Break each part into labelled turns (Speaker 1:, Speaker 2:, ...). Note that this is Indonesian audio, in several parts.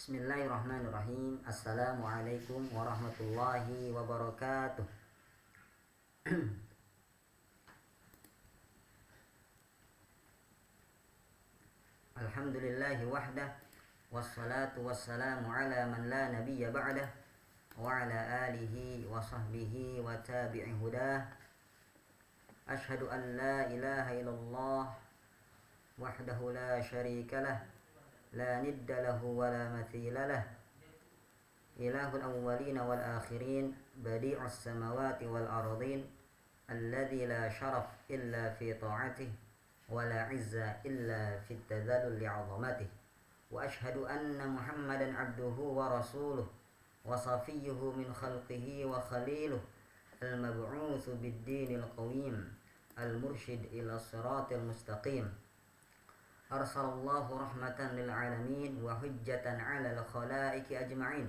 Speaker 1: Bismillahirrahmanirrahim. Assalamualaikum warahmatullahi wabarakatuh. Alhamdulillahi wahdah, wassalatu wassalamu ala man la nabiyya ba'dah, wa ala alihi wa sahbihi wa tabi'i hudah. Ashhadu an la ilaha illallah wahdahu la syarika lah, la nidda lahu wa la mathila lah. Ilahul awwalina wal akhirin, badi'us samawati wal ardin, alladhi la syaraf illa fi ta'atih, wa la izza illa fi tadallul li'azamatihi. Wa ashhadu anna Muhammadan abduhu wa rasuluh, wa safiyyuhu min khalqihi wa khaliluh, al-mab'utsu bid-dinil qawim, al-mursyid ila siratil mustaqim. Arsalallahu rahmatan lil alamin wa hujjatan 'alal khalaiqi ajma'in.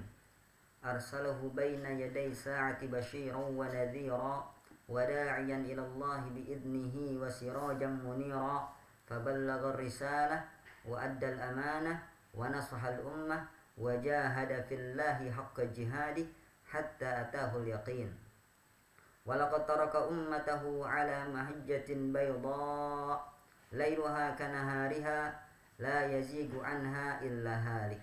Speaker 1: Arsalahu baina yaday sa'ati basyiran wa nadhira, wa da'iyan ila Allah bi idnihi wa sirajan munira. Faballagha ar-risalah wa adda al-amanah wa nasaha al-ummah wa jahada fillahi haqqa jihadih hatta atahu al-yaqin. Wa laqad taraka ummatahu 'ala mahajjatin bayda, lailuha kanahariha, la yazigu anha illa halik.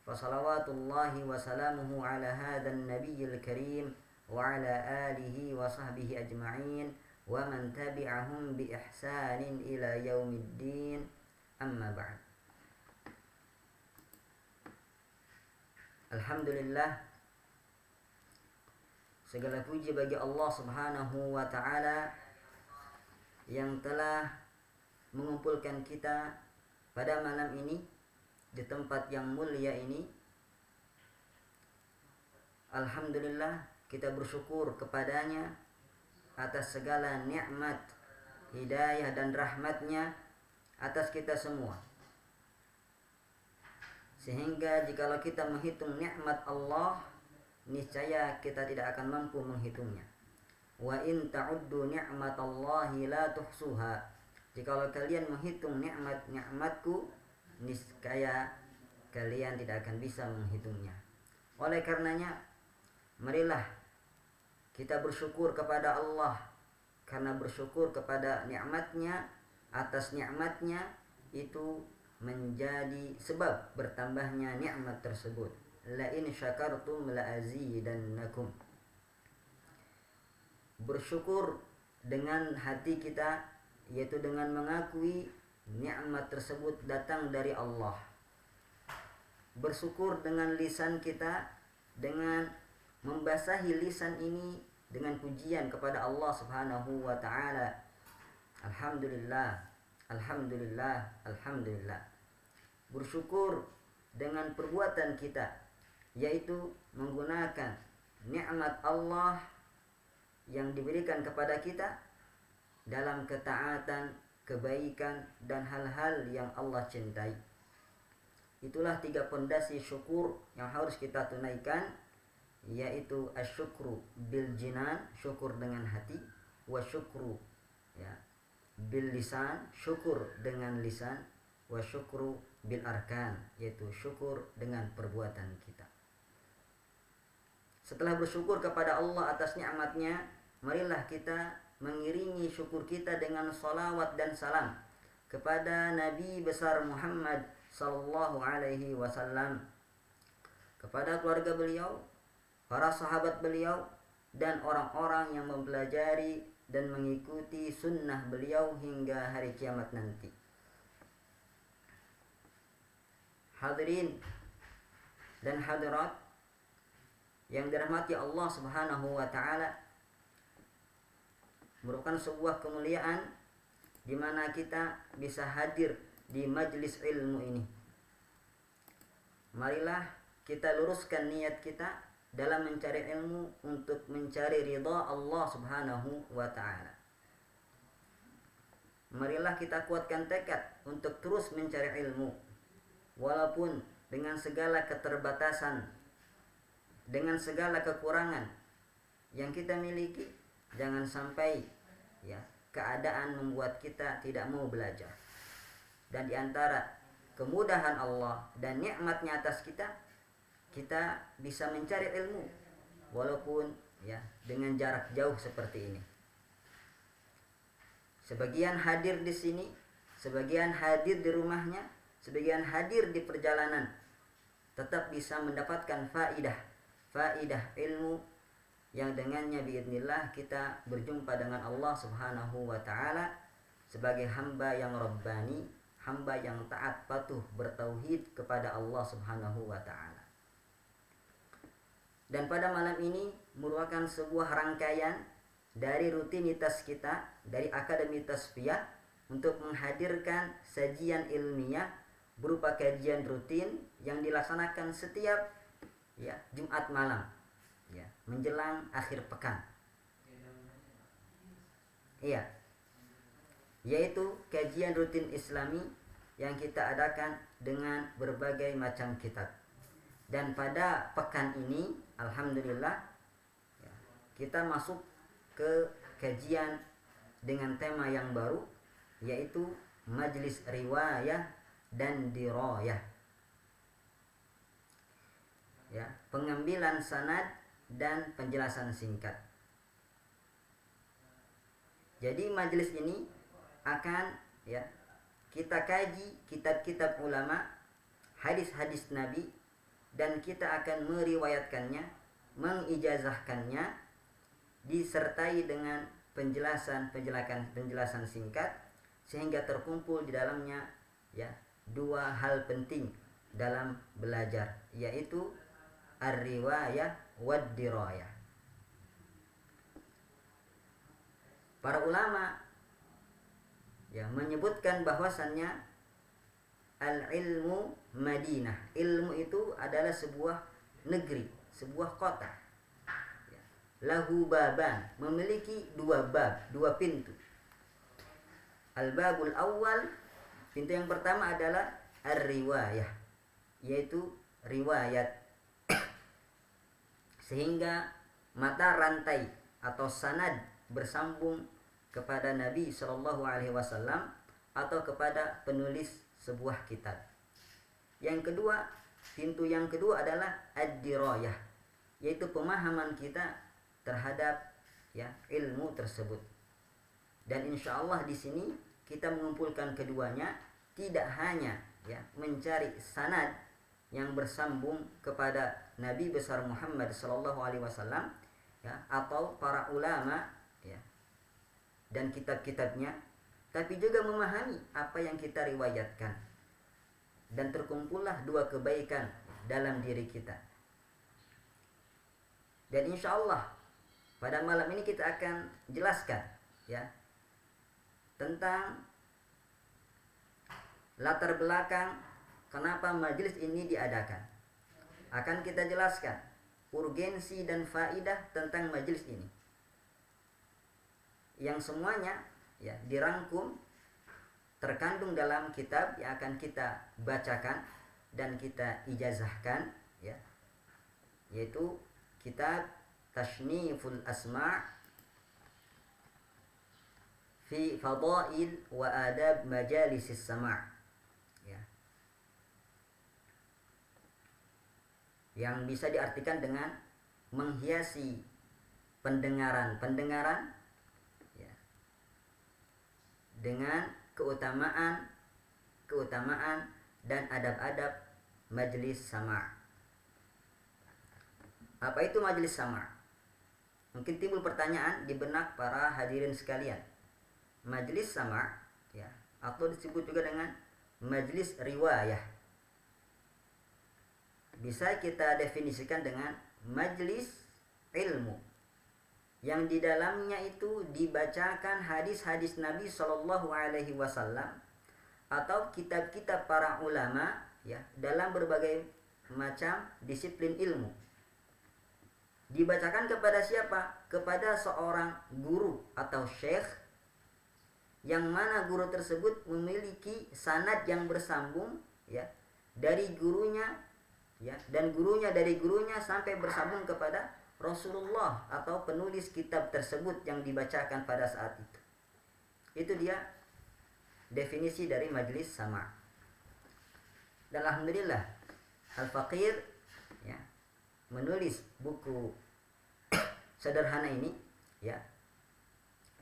Speaker 1: Fasalawatullahi wa salamuhu ala hadhan nabiyyil karim wa ala alihi wa sahbihi ajma'in wa man tabi'ahum bi ihsanin ila yaumiddin. Amma ba'd. Alhamdulillah, segala puji bagi Allah Subhanahu wa ta'ala yang telah mengumpulkan kita pada malam ini di tempat yang mulia ini. Alhamdulillah, kita bersyukur kepadanya atas segala nikmat, hidayah dan rahmatnya atas kita semua. Sehingga jikalau kita menghitung nikmat Allah, niscaya kita tidak akan mampu menghitungnya. Wa in ta'uddu ni'matallahi la tuhsuha. Jikalau kalian menghitung nikmat-nikmatku, niscaya kalian tidak akan bisa menghitungnya. Oleh karenanya, marilah kita bersyukur kepada Allah, karena bersyukur kepada nikmatnya, atas nikmatnya itu menjadi sebab bertambahnya nikmat tersebut. La in syakartum la azidannakum. Bersyukur dengan hati kita, yaitu dengan mengakui nikmat tersebut datang dari Allah. Bersyukur dengan lisan kita, dengan membasahi lisan ini dengan pujian kepada Allah Subhanahu wa ta'ala. Alhamdulillah, alhamdulillah, alhamdulillah. Bersyukur dengan perbuatan kita, yaitu menggunakan nikmat Allah yang diberikan kepada kita dalam ketaatan, kebaikan, dan hal-hal yang Allah cintai. Itulah 3 pondasi syukur yang harus kita tunaikan, yaitu asyukru bil jinan, syukur dengan hati, wa syukru bil lisan, syukur dengan lisan, wa syukru bil arkan, yaitu syukur dengan perbuatan kita. Setelah bersyukur kepada Allah atas nikmatnya, marilah kita mengiringi syukur kita dengan salawat dan salam kepada Nabi besar Muhammad sallallahu alaihi wasallam, kepada keluarga beliau, para sahabat beliau, dan orang-orang yang mempelajari dan mengikuti sunnah beliau hingga hari kiamat nanti. Hadirin dan hadirat yang dirahmati Allah Subhanahu wa ta'ala, merupakan sebuah kemuliaan di mana kita bisa hadir di majlis ilmu ini. Marilah kita luruskan niat kita dalam mencari ilmu untuk mencari ridha Allah Subhanahu wa ta'ala. Marilah kita kuatkan tekad untuk terus mencari ilmu, walaupun dengan segala keterbatasan, dengan segala kekurangan yang kita miliki. Jangan sampai keadaan membuat kita tidak mau belajar. Dan di antara kemudahan Allah dan nikmatnya atas kita, kita bisa mencari ilmu walaupun ya dengan jarak jauh seperti ini. Sebagian hadir di sini, sebagian hadir di rumahnya, sebagian hadir di perjalanan, tetap bisa mendapatkan faidah ilmu yang dengannya biidznillah kita berjumpa dengan Allah Subhanahu wa taala sebagai hamba yang rabbani, hamba yang taat patuh bertauhid kepada Allah Subhanahu wa taala. Dan pada malam ini merupakan sebuah rangkaian dari rutinitas kita, dari Akademi Tasfiyah, untuk menghadirkan sajian ilmiah berupa kajian rutin yang dilaksanakan setiap ya Jumat malam ya menjelang akhir pekan. Iya. Yaitu kajian rutin Islami yang kita adakan dengan berbagai macam kitab. Dan pada pekan ini alhamdulillah ya, kita masuk ke kajian dengan tema yang baru, yaitu majlis riwayah dan dirayah. Ya, pengambilan sanad dan penjelasan singkat. Jadi majelis ini akan ya kita kaji kitab-kitab ulama, hadis-hadis Nabi, dan kita akan meriwayatkannya, mengijazahkannya, disertai dengan penjelasan singkat, sehingga terkumpul di dalamnya ya dua hal penting dalam belajar, yaitu ar-riwayah wad dirayah. Para ulama ya menyebutkan bahwasannya al-ilmu Madinah. Ilmu itu adalah sebuah negeri, sebuah kota. Lahu baban, memiliki dua bab, dua pintu. Al-babul awal, pintu yang pertama adalah ar-riwayah, yaitu riwayat. Sehingga mata rantai atau sanad bersambung kepada Nabi SAW atau kepada penulis sebuah kitab. Yang kedua, pintu yang kedua adalah ad-dirayah, yaitu pemahaman kita terhadap ya ilmu tersebut. Dan insya Allah di sini kita mengumpulkan keduanya, tidak hanya ya mencari sanad yang bersambung kepada Nabi besar Muhammad SAW ya atau para ulama ya dan kitab-kitabnya, tapi juga memahami apa yang kita riwayatkan, dan terkumpullah dua kebaikan dalam diri kita. Dan insya Allah pada malam ini kita akan jelaskan ya tentang latar belakang kenapa majelis ini diadakan. Akan kita jelaskan urgensi dan faidah tentang majelis ini, yang semuanya ya dirangkum, terkandung dalam kitab yang akan kita bacakan dan kita ijazahkan ya, yaitu kitab Tashniful Asma' fi Fadail wa Adab Majalisis Sama' ya. Yang bisa diartikan dengan menghiasi pendengaran ya, dengan keutamaan dan adab-adab majlis sama'. Apa itu majlis sama'? Mungkin timbul pertanyaan di benak para hadirin sekalian. Majlis sama' ya, atau disebut juga dengan majlis riwayah, bisa kita definisikan dengan majlis ilmu yang di dalamnya itu dibacakan hadis-hadis Nabi SAW atau kitab-kitab para ulama ya dalam berbagai macam disiplin ilmu. Dibacakan kepada siapa? Kepada seorang guru atau syekh, yang mana guru tersebut memiliki sanad yang bersambung ya dari gurunya ya, dan gurunya dari gurunya sampai bersambung kepada Rasulullah atau penulis kitab tersebut yang dibacakan pada saat itu. Itu dia definisi dari majlis sama'. Dan alhamdulillah Al-Faqir ya menulis buku sederhana ini, ya,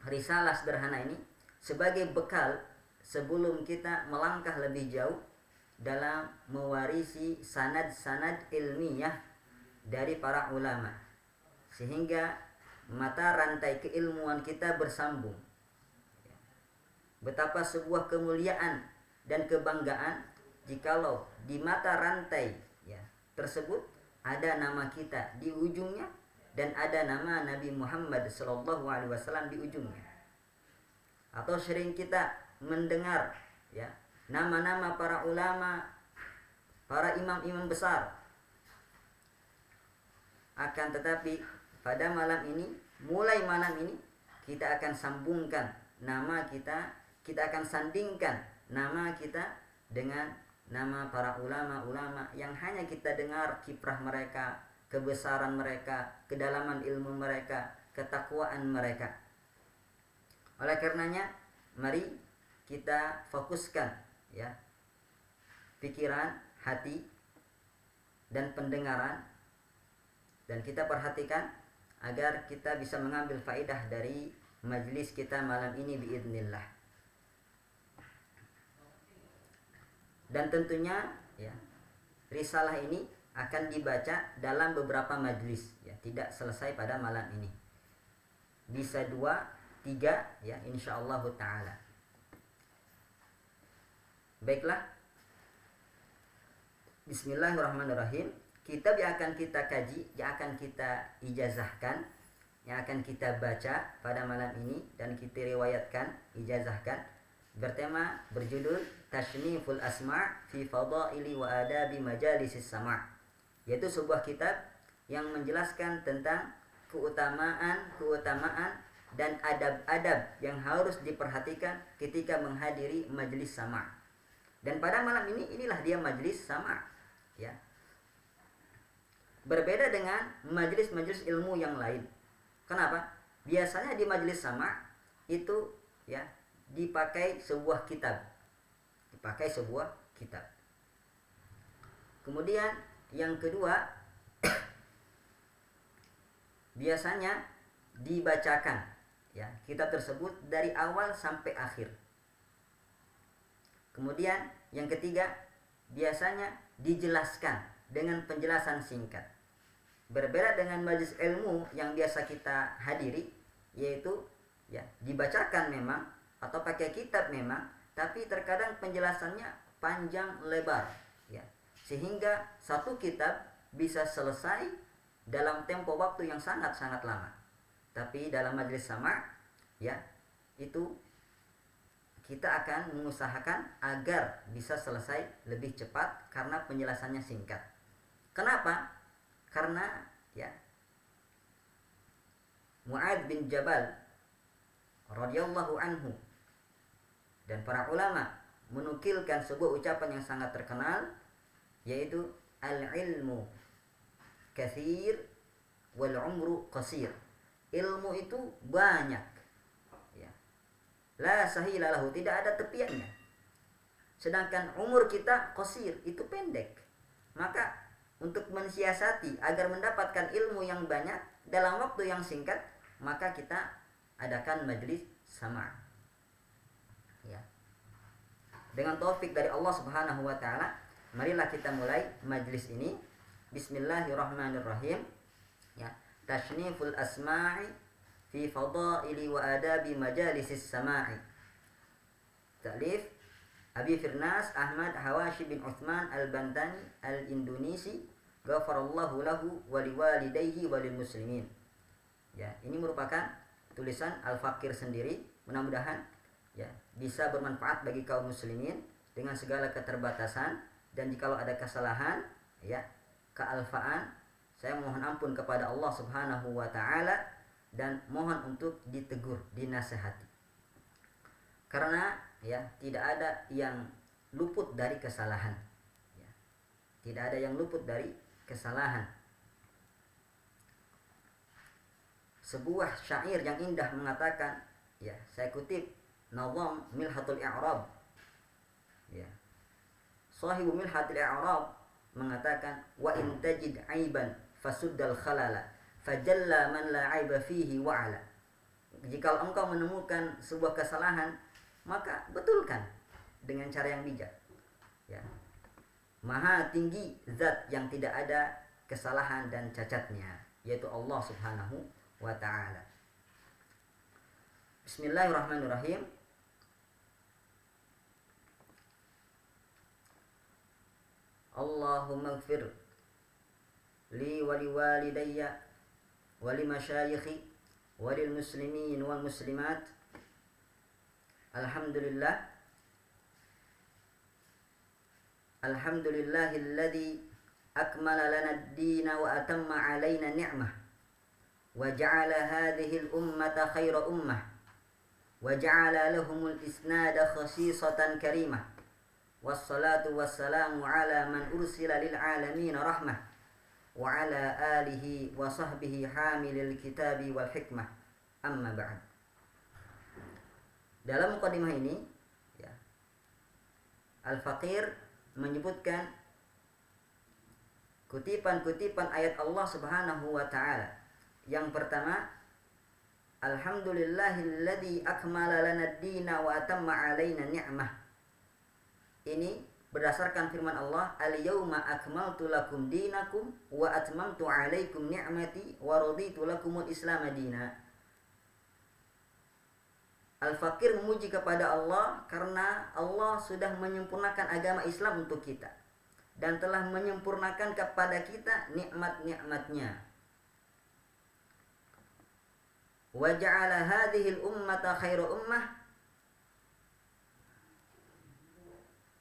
Speaker 1: risalah sederhana ini sebagai bekal sebelum kita melangkah lebih jauh dalam mewarisi sanad-sanad ilmiah dari para ulama, sehingga mata rantai keilmuan kita bersambung. Betapa sebuah kemuliaan dan kebanggaan jikalau di mata rantai ya tersebut ada nama kita di ujungnya dan ada nama Nabi Muhammad SAW di ujungnya. Atau sering kita mendengar ya nama-nama para ulama, para imam-imam besar. Akan tetapi pada malam ini, mulai malam ini kita akan sambungkan nama kita, kita akan sandingkan nama kita dengan nama para ulama-ulama yang hanya kita dengar kiprah mereka, kebesaran mereka, kedalaman ilmu mereka, ketakwaan mereka. Oleh karenanya, mari kita fokuskan ya pikiran, hati dan pendengaran, dan kita perhatikan agar kita bisa mengambil faedah dari majelis kita malam ini biidznillah. Dan tentunya ya risalah ini akan dibaca dalam beberapa majelis ya, tidak selesai pada malam ini. Bisa 2, 3 ya insyaallah taala. Baiklah. Bismillahirrahmanirrahim. Kitab yang akan kita kaji, yang akan kita ijazahkan, yang akan kita baca pada malam ini dan kita riwayatkan, ijazahkan, berjudul Tashniful Asma' fi Fadaili wa Adabi Majalisis Sama', yaitu sebuah kitab yang menjelaskan tentang keutamaan dan adab-adab yang harus diperhatikan ketika menghadiri majelis sama'. Dan pada malam ini, inilah dia majelis sama', ya. Berbeda dengan majelis-majelis ilmu yang lain. Kenapa? Biasanya di majelis sama' itu ya dipakai sebuah kitab. Kemudian yang kedua, biasanya dibacakan ya kitab tersebut dari awal sampai akhir. Kemudian yang ketiga, biasanya dijelaskan dengan penjelasan singkat. Berbeda dengan majelis ilmu yang biasa kita hadiri, yaitu ya dibacakan memang atau pakai kitab memang, tapi terkadang penjelasannya panjang lebar ya, sehingga satu kitab bisa selesai dalam tempo waktu yang sangat-sangat lama. Tapi dalam majelis sama' ya itu kita akan mengusahakan agar bisa selesai lebih cepat karena penjelasannya singkat. Kenapa? Karena ya Mu'adz bin Jabal radhiyallahu anhu dan para ulama menukilkan sebuah ucapan yang sangat terkenal, yaitu al-ilmu katsir wal umru qasir. Ilmu itu banyak ya. La sahila lahu, tidak ada tepiannya. Sedangkan umur kita qasir, itu pendek. Maka untuk mensiasati agar mendapatkan ilmu yang banyak dalam waktu yang singkat, maka kita adakan majelis sama'. Ya. Dengan taufik dari Allah Subhanahu wa taala, marilah kita mulai majelis ini. Bismillahirrahmanirrahim. Ya, Tashniful Asma'i fi Fadaili wa Adabi Majalisis Sama'i. Ta'lif Abi Firnas Ahmad Hawashi bin Uthman Al-Bantani Al-Indonesi, ghafarallahu lahu wa liwalidayhi wa lil muslimin. Ya, ini merupakan tulisan Al-Faqir sendiri. Mudah-mudahan ya bisa bermanfaat bagi kaum muslimin dengan segala keterbatasan, dan jikalau ada kesalahan ya kealfaan, saya mohon ampun kepada Allah Subhanahu wa taala dan mohon untuk ditegur, dinasehati. Karena ya tidak ada yang luput dari kesalahan. Ya. Tidak ada yang luput dari kesalahan. Sebuah syair yang indah mengatakan, ya, saya kutip Nazam Milhatul I'rab. Ya. Sahibu Milhatil I'rab mengatakan, wa in tajid aiban fasuddal khalala fajalla man la aiba fihi wa'ala. Jika engkau menemukan sebuah kesalahan, maka betulkan dengan cara yang bijak. Ya. Maha tinggi zat yang tidak ada kesalahan dan cacatnya, yaitu Allah Subhanahu wa ta'ala. Bismillahirrahmanirrahim. Allahumma ighfir li wa liwalidayya wa limasyayikhi wa lil muslimin wal muslimat. Alhamdulillah. Alhamdulillahilladzi akmala lana ad-dina wa atamma 'alaina ni'mah wa ja'ala hadhihi al-ummata khayra ummah wa ja'ala lahumul isnada khasisatan karimah. Wassalatu wassalamu ala man ursila lil alamin rahmah wa ala alihi wa sahbihi hamilil kitabi wal hikmah. Amma ba'd. Dalam mukadimah ini ya, Al-Faqir menyebutkan kutipan-kutipan ayat Allah Subhanahu wa ta'ala. Yang pertama, alhamdulillahilladzi akmala lana ad-dina wa atamma 'alaina ni'mah. Ini berdasarkan firman Allah, al-yauma akmaltu lakum dinakum wa atmamtu 'alaikum ni'mati wa raditu lakumul islam dina. Al-Faqir memuji kepada Allah karena Allah sudah menyempurnakan agama Islam untuk kita dan telah menyempurnakan kepada kita nikmat-nikmatnya. Wa ja'ala hadhil ummata khairu ummah.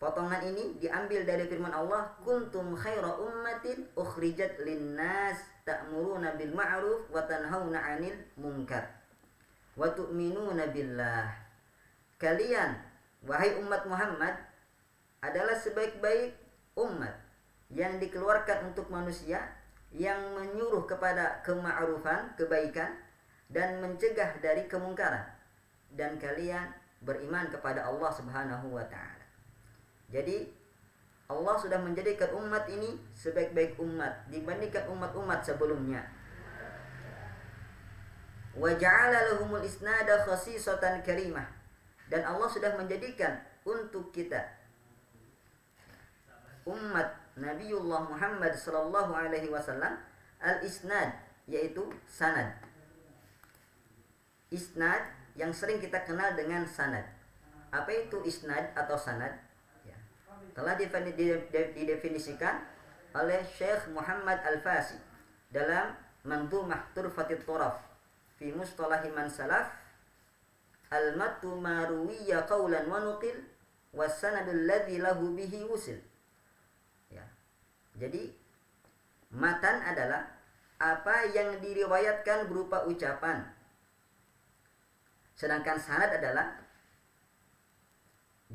Speaker 1: Potongan ini diambil dari firman Allah, kuntum khaira ummatin ukhrijat linnas ta'muruna bil ma'ruf wa tanhauna 'anil munkar wa tu'minuna billah. Kalian wahai umat Muhammad adalah sebaik-baik umat yang dikeluarkan untuk manusia, yang menyuruh kepada kema'rufan, kebaikan, dan mencegah dari kemungkaran, dan kalian beriman kepada Allah Subhanahu wa ta'ala. Jadi Allah sudah menjadikan umat ini sebaik-baik umat dibandingkan umat-umat sebelumnya. Wa ja'ala lahumul isnada khasisatan karimah. Dan Allah sudah menjadikan untuk kita umat Nabiullah Muhammad sallallahu alaihi wasallam al-isnad, yaitu sanad. Isnad yang sering kita kenal dengan sanad. Apa itu isnad atau sanad? Telah didefinisikan oleh Syekh Muhammad Al-Fasi dalam Mandhumah Turfatit Turaf fi mustalahi man salaf, al-mattu ma ruwiya qawlan wa nuqil was sanadul ladzi lahu bihi wusil. Ya. Jadi matan adalah apa yang diriwayatkan berupa ucapan, sedangkan sanad adalah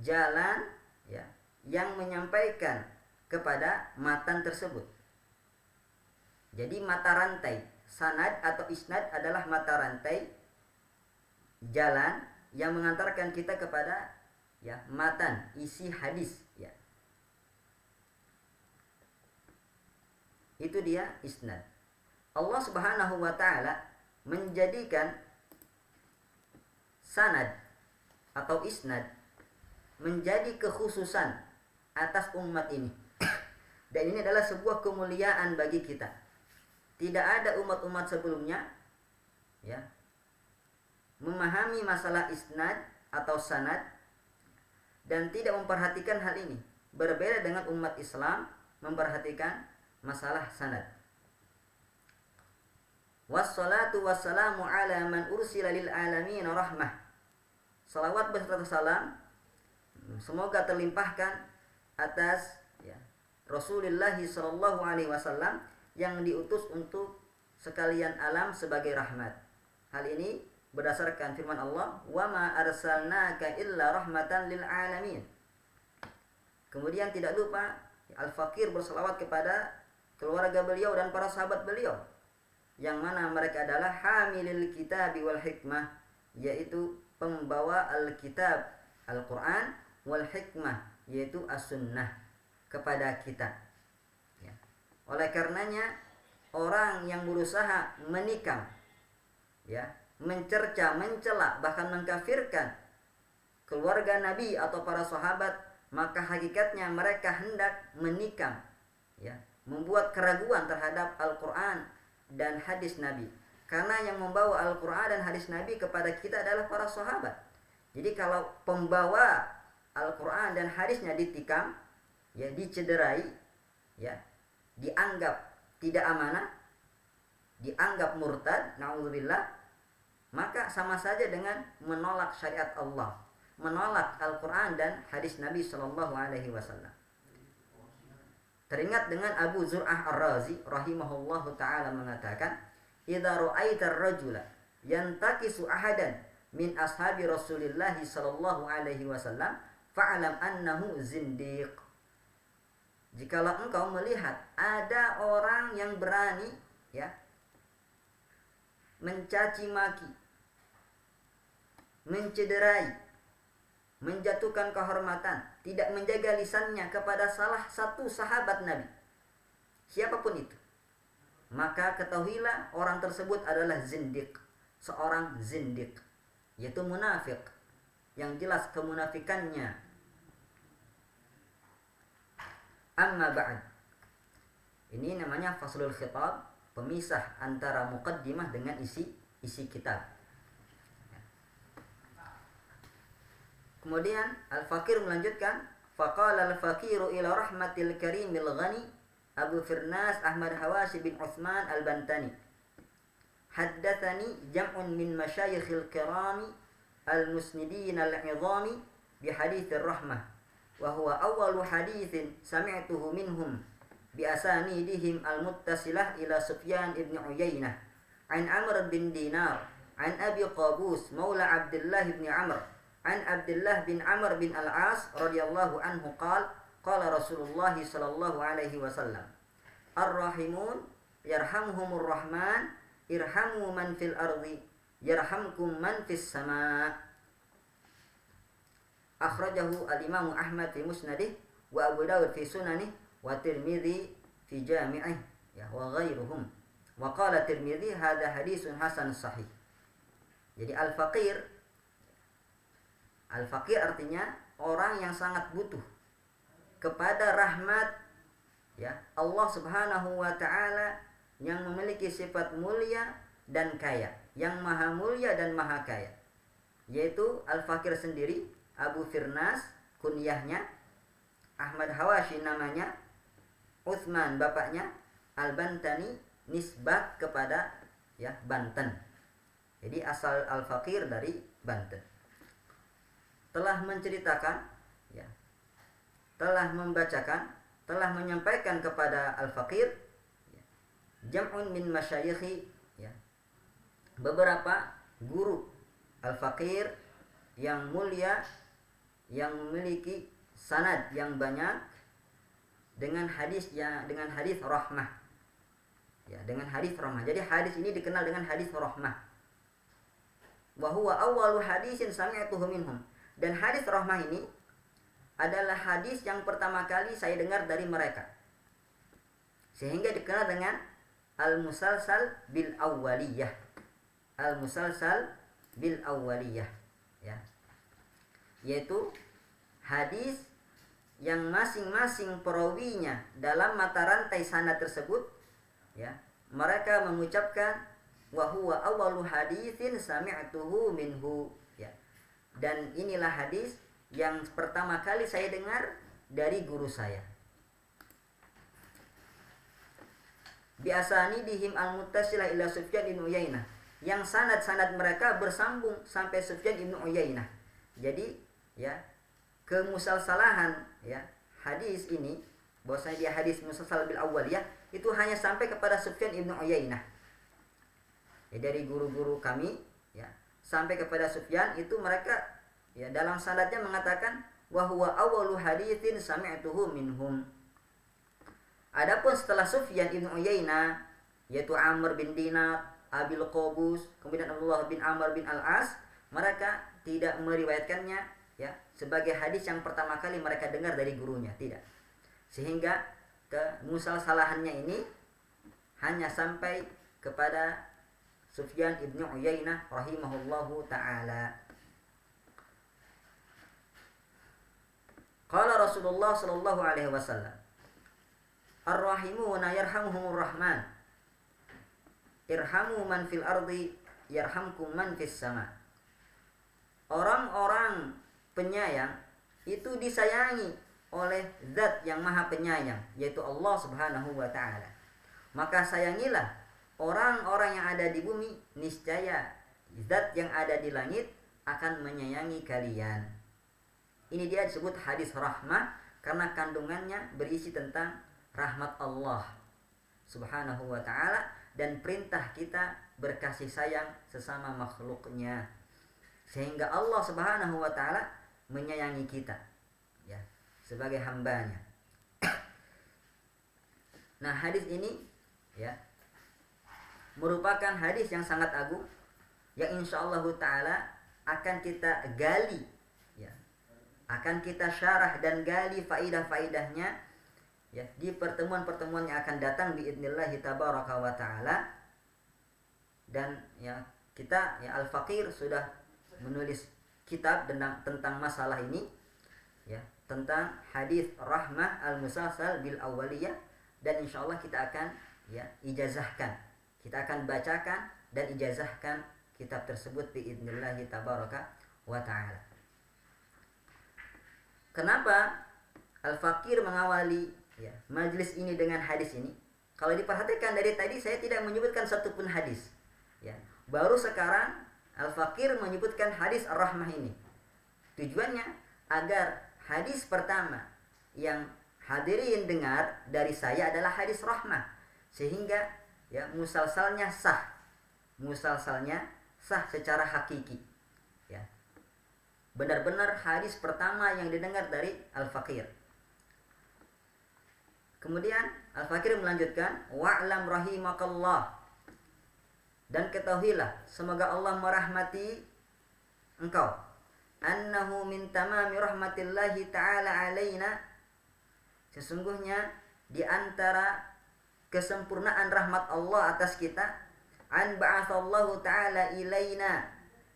Speaker 1: jalan ya yang menyampaikan kepada matan tersebut. Jadi mata rantai, sanad atau isnad adalah mata rantai jalan yang mengantarkan kita kepada ya matan, isi hadis ya. Itu dia isnad. Allah Subhanahu wa ta'ala menjadikan sanad atau isnad menjadi kekhususan atas umat ini. Dan ini adalah sebuah kemuliaan bagi kita. Tidak ada umat-umat sebelumnya ya memahami masalah isnad atau sanad dan tidak memperhatikan hal ini. Berbeda dengan umat Islam memperhatikan masalah sanad. Wassalatu wassalamu ala man ursila lil alamin rahmah. Salawat beserta salam semoga terlimpahkan atas ya, Rasulullah sallallahu alaihi wasallam yang diutus untuk sekalian alam sebagai rahmat. Hal ini berdasarkan firman Allah, "Wa ma arsalnaka illa rahmatan lil alamin." Kemudian tidak lupa Al-Faqir berselawat kepada keluarga beliau dan para sahabat beliau, yang mana mereka adalah hamilil kitab wal hikmah, yaitu pembawa Alkitab Al-Quran, wal hikmah, yaitu as-sunnah. kepada kita. Ya. Oleh karenanya orang yang berusaha menikam, ya, mencerca, mencela, bahkan mengkafirkan keluarga Nabi atau para sahabat, maka hakikatnya mereka hendak menikam, ya, membuat keraguan terhadap Al-Quran dan hadis Nabi. Karena yang membawa Al-Quran dan hadis Nabi kepada kita adalah para sahabat. Jadi kalau pembawa Al-Quran dan hadisnya ditikam, ya, dicederai, ya, dianggap tidak amanah, dianggap murtad, na'udzubillah, maka sama saja dengan menolak syariat Allah, menolak Al-Quran dan hadis Nabi Shallallahu Alaihi Wasallam. Teringat dengan Abu Zur'ah Ar-Razi rahimahullahu ta'ala mengatakan, idza ra'aita ar-rajula yantakisu ahadan min ashabi Rasulillah sallallahu alaihi wasallam fa'lam annahu zindiq. Jikalau engkau melihat ada orang yang berani, ya, mencaci maki, mencederai, menjatuhkan kehormatan, tidak menjaga lisannya kepada salah satu sahabat Nabi, siapapun itu, maka ketahuilah orang tersebut adalah zindiq, seorang zindiq, yaitu munafik, yang jelas kemunafikannya. Amma ba'd. Ini namanya faslul khitab, pemisah antara muqaddimah dengan isi kitab. Kemudian Al-Faqir melanjutkan, faqala al-faqiru ila rahmatil karimil ghani Abu Firnas Ahmad Hawashi bin Uthman Al-Bantani, haddathani jam'un min masyayikhil kirami al-musnidin al-'idhami bi hadithir rahmah wa huwa awwalu hadithin sami'tuhu minhum bi asanidihim al-muttasilah ila Sufyan ibn Uyainah an Amr bin Dinar an Abi Qabus maula Abdullah ibn Amr an Abdullah bin Amr bin Al-As radhiyallahu anhu qala qala Rasulullah sallallahu alaihi wasallam, ar-rahimun yarhamhumur rahman irhamu man fil ardi yarhamkum man fis sama'. Akhrajahu al-Imam Ahmad fi musnadih wa Abu Dawud fi sunanih wa Tirmidzi fi jami'ih, ya, wa ghairuhum. Wa qala Tirmidzi hadza haditsun hasan sahih. Jadi al-faqir artinya orang yang sangat butuh kepada rahmat, ya, Allah Subhanahu wa taala yang memiliki sifat mulia dan kaya, yang maha mulia dan maha kaya. Yaitu al-faqir sendiri, Abu Firnas kunyahnya, Ahmad Hawashi namanya, Uthman bapaknya, Al-Bantani nisbah kepada, ya, Banten. Jadi asal al-faqir dari Banten. Telah menceritakan, ya, telah membacakan, telah menyampaikan kepada al-faqir, ya, jam'un min masyayikhi, ya, beberapa guru al-faqir yang mulia, yang memiliki sanad yang banyak dengan hadis, ya, dengan hadis rahmah, ya, dengan hadis rahmah. Jadi hadis ini dikenal dengan hadis rahmah. Wa huwa awwalu hadisin sami'tuhu minhum. Dan hadis rahmah ini adalah hadis yang pertama kali saya dengar dari mereka, sehingga dikenal dengan al-musalsal bil awwaliyah. Al-musalsal bil awwaliyah, ya, yaitu hadis yang masing-masing perawinya dalam mata rantai sanad tersebut, ya, mereka mengucapkan wa huwa awwalu haditsin sami'tuhu minhu, ya, dan inilah hadis yang pertama kali saya dengar dari guru saya. Biasanidihim al-muttasilah ila Sufyan bin Uyainah, yang sanad-sanad mereka bersambung sampai Sufyan bin Uyainah. Jadi, ya, kemusalsalahan, ya, hadis ini, bahwasanya dia hadis musalsal bil awal, ya, itu hanya sampai kepada Sufyan bin Uyainah. Ya, dari guru-guru kami, ya, sampai kepada Sufyan itu mereka, ya, dalam sanadnya mengatakan wa huwa awwalu haditsin sami'tuhu minhum. Adapun setelah Sufyan ibn Uyainah, yaitu Amr bin Dinar, Abil Qabus, kemudian Abdullah bin Amr bin Al-As, mereka tidak meriwayatkannya, ya, sebagai hadis yang pertama kali mereka dengar dari gurunya, tidak. sehingga kemusalsalahannya ini hanya sampai kepada Sufyan ibnu Uyainah rahimahullahu ta'ala. Qala Rasulullah sallallahu alaihi wasallam, Ar-rahimuna yarhamuhumur rahman, irhamu man fil ardi yarhamkum man fis sama. Orang-orang penyayang itu disayangi oleh zat yang maha penyayang, yaitu Allah subhanahu wa ta'ala. Maka sayangilah orang-orang yang ada di bumi, niscaya zat yang ada di langit akan menyayangi kalian. Ini dia disebut hadis rahmah karena kandungannya berisi tentang rahmat Allah subhanahu wa ta'ala dan perintah kita berkasih sayang sesama makhluknya, sehingga Allah subhanahu wa ta'ala menyayangi kita ya sebagai hambanya. Nah, hadis ini ya merupakan hadis yang sangat agung yang insyaallah ta'ala akan kita gali ya, akan kita syarah dan gali faidah-faidahnya ya di pertemuan-pertemuan yang akan datang biidznillah tabaraka wa ta'ala. Dan ya kita ya Al-Faqir sudah menulis kitab tentang masalah ini ya, tentang hadis rahmah al-musalsal bil awwaliyah, dan insyaallah kita akan ya ijazahkan, kita akan bacakan dan ijazahkan kitab tersebut biidznillah tabaraka wa ta'ala. Kenapa Al-Faqir mengawali ya majlis ini dengan hadis ini? Kalau diperhatikan dari tadi saya tidak menyebutkan satupun hadis ya, baru sekarang Al-Faqir menyebutkan hadis ar-rahmah ini. Tujuannya agar hadis pertama yang hadirin dengar dari saya adalah hadis rahmah, sehingga ya musalsalnya sah secara hakiki ya, benar-benar hadis pertama yang didengar dari Al-Faqir. Kemudian Al-Faqir melanjutkan, wa'lam rahimakallah, dan ketahuilah semoga Allah merahmati engkau, annahu min tamami rahmatillahi ta'ala alaina, sesungguhnya di antara kesempurnaan rahmat Allah atas kita, an ba'athallahu ta'ala ilaina,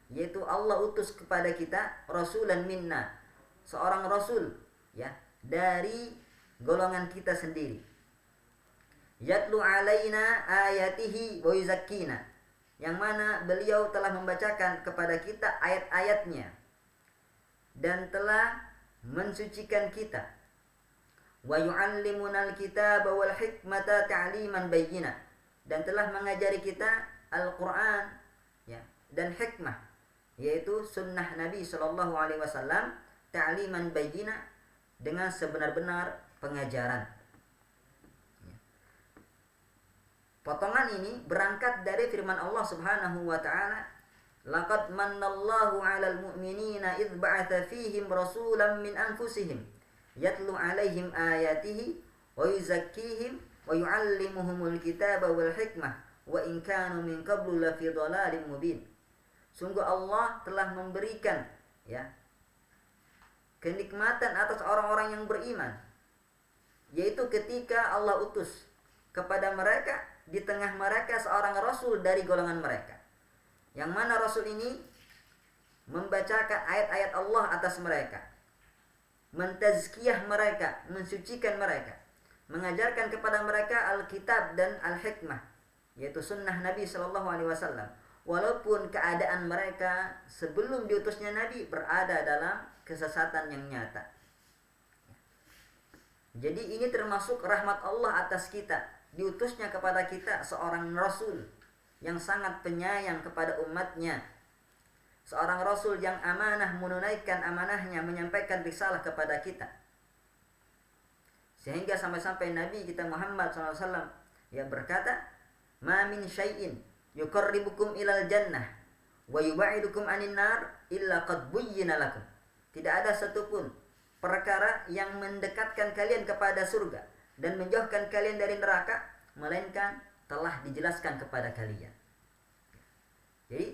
Speaker 1: yaitu Allah utus kepada kita rasulan minna, seorang rasul ya dari golongan kita sendiri, yatlu alaina ayatihi wa yuzakkina, yang mana beliau telah membacakan kepada kita ayat-ayatnya dan telah mensucikan kita, wa yu'allimunal kitaba wal hikmata ta'liman bayyina, dan telah mengajari kita Al-Qur'an ya dan hikmah, yaitu sunnah Nabi sallallahu alaihi wasallam, ta'liman bayyina, dengan sebenar-benar pengajaran. Potongan ini berangkat dari firman Allah Subhanahu wa ta'ala, laqad mannallahu 'alal mu'minina idz ba'atsa fihim rasulan min anfusihim yatlu 'alaihim ayatihi wa yuzakkihim wa yu'allimuhumul kitaba wal hikmah wa in kanu min qablu lafi dhalalin mubin. Sungguh Allah telah memberikan ya kenikmatan atas orang-orang yang beriman, yaitu ketika Allah utus kepada mereka di tengah mereka seorang rasul dari golongan mereka, yang mana rasul ini membacakan ayat-ayat Allah atas mereka, mentazkiyah mereka, mensucikan mereka, mengajarkan kepada mereka Alkitab dan Al-Hikmah, yaitu sunnah Nabi sallallahu alaihi wasallam, walaupun keadaan mereka sebelum diutusnya Nabi berada dalam kesesatan yang nyata. Jadi ini termasuk rahmat Allah atas kita, diutusnya kepada kita seorang rasul yang sangat penyayang kepada umatnya, seorang rasul yang amanah, menunaikan amanahnya, menyampaikan risalah kepada kita, sehingga sampai-sampai Nabi kita Muhammad SAW ya berkata, ma min syai'in yuqarribukum ilal jannah wa yubaidukum anin nar illa qad buyyina lakum. Tidak ada satupun perkara yang mendekatkan kalian kepada surga dan menjauhkan kalian dari neraka, melainkan telah dijelaskan kepada kalian. Jadi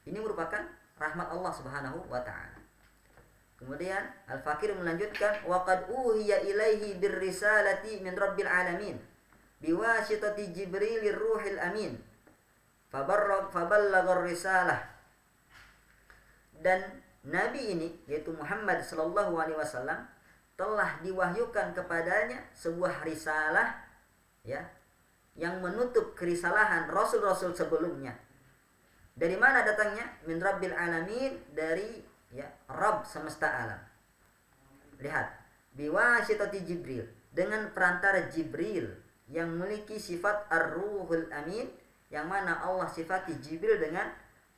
Speaker 1: ini merupakan rahmat Allah Subhanahu wa ta'ala. Kemudian Al-Fakir melanjutkan, wa qad uhiya ilaihi birrisalati min rabbil alamin biwasitati Jibrilir ruhil amin faballagha risalah. Dan Nabi ini yaitu Muhammad sallallahu alaihi wasallam telah diwahyukan kepadanya sebuah risalah, ya, yang menutup kerisalahan rasul-rasul sebelumnya. Dari mana datangnya? Min rabbil alamin, dari, ya, Rabb semesta alam. Lihat, biwasitati Jibril, dengan perantara Jibril yang memiliki sifat ar-ruhul amin, yang mana Allah sifati Jibril dengan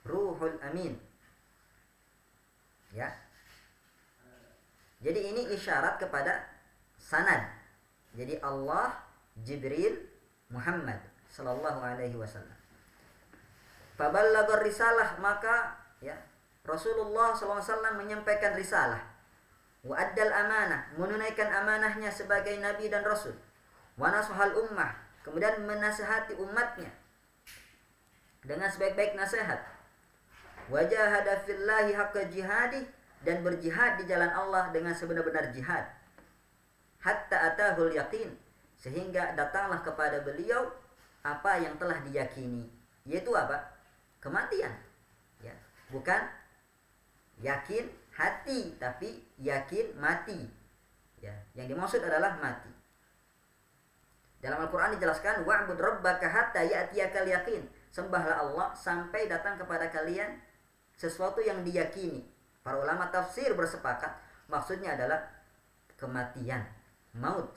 Speaker 1: ruhul amin. Ya. Jadi ini isyarat kepada sanad. Jadi Allah, Jibril, Muhammad sallallahu alaihi wasallam. Faballagha risalah, maka, ya, Rasulullah SAW menyampaikan risalah. Wa addal amanah, menunaikan amanahnya sebagai nabi dan rasul. Wa nasahal ummah, kemudian menasihati umatnya dengan sebaik-baik nasihat. Wa jahada fillahi haqqa jihadih, dan berjihad di jalan Allah dengan sebenar-benar jihad. Hatta atahul yaqin, sehingga datanglah kepada beliau apa yang telah diyakini, yaitu apa? Kematian. Ya, bukan yakin hati, tapi yakin mati. Ya, yang dimaksud adalah mati. Dalam Al-Quran dijelaskan, wa'bud rabbaka hatta ya'tiyakal yaqin, sembahlah Allah sampai datang kepada kalian sesuatu yang diyakini. Para ulama tafsir bersepakat maksudnya adalah kematian, maut.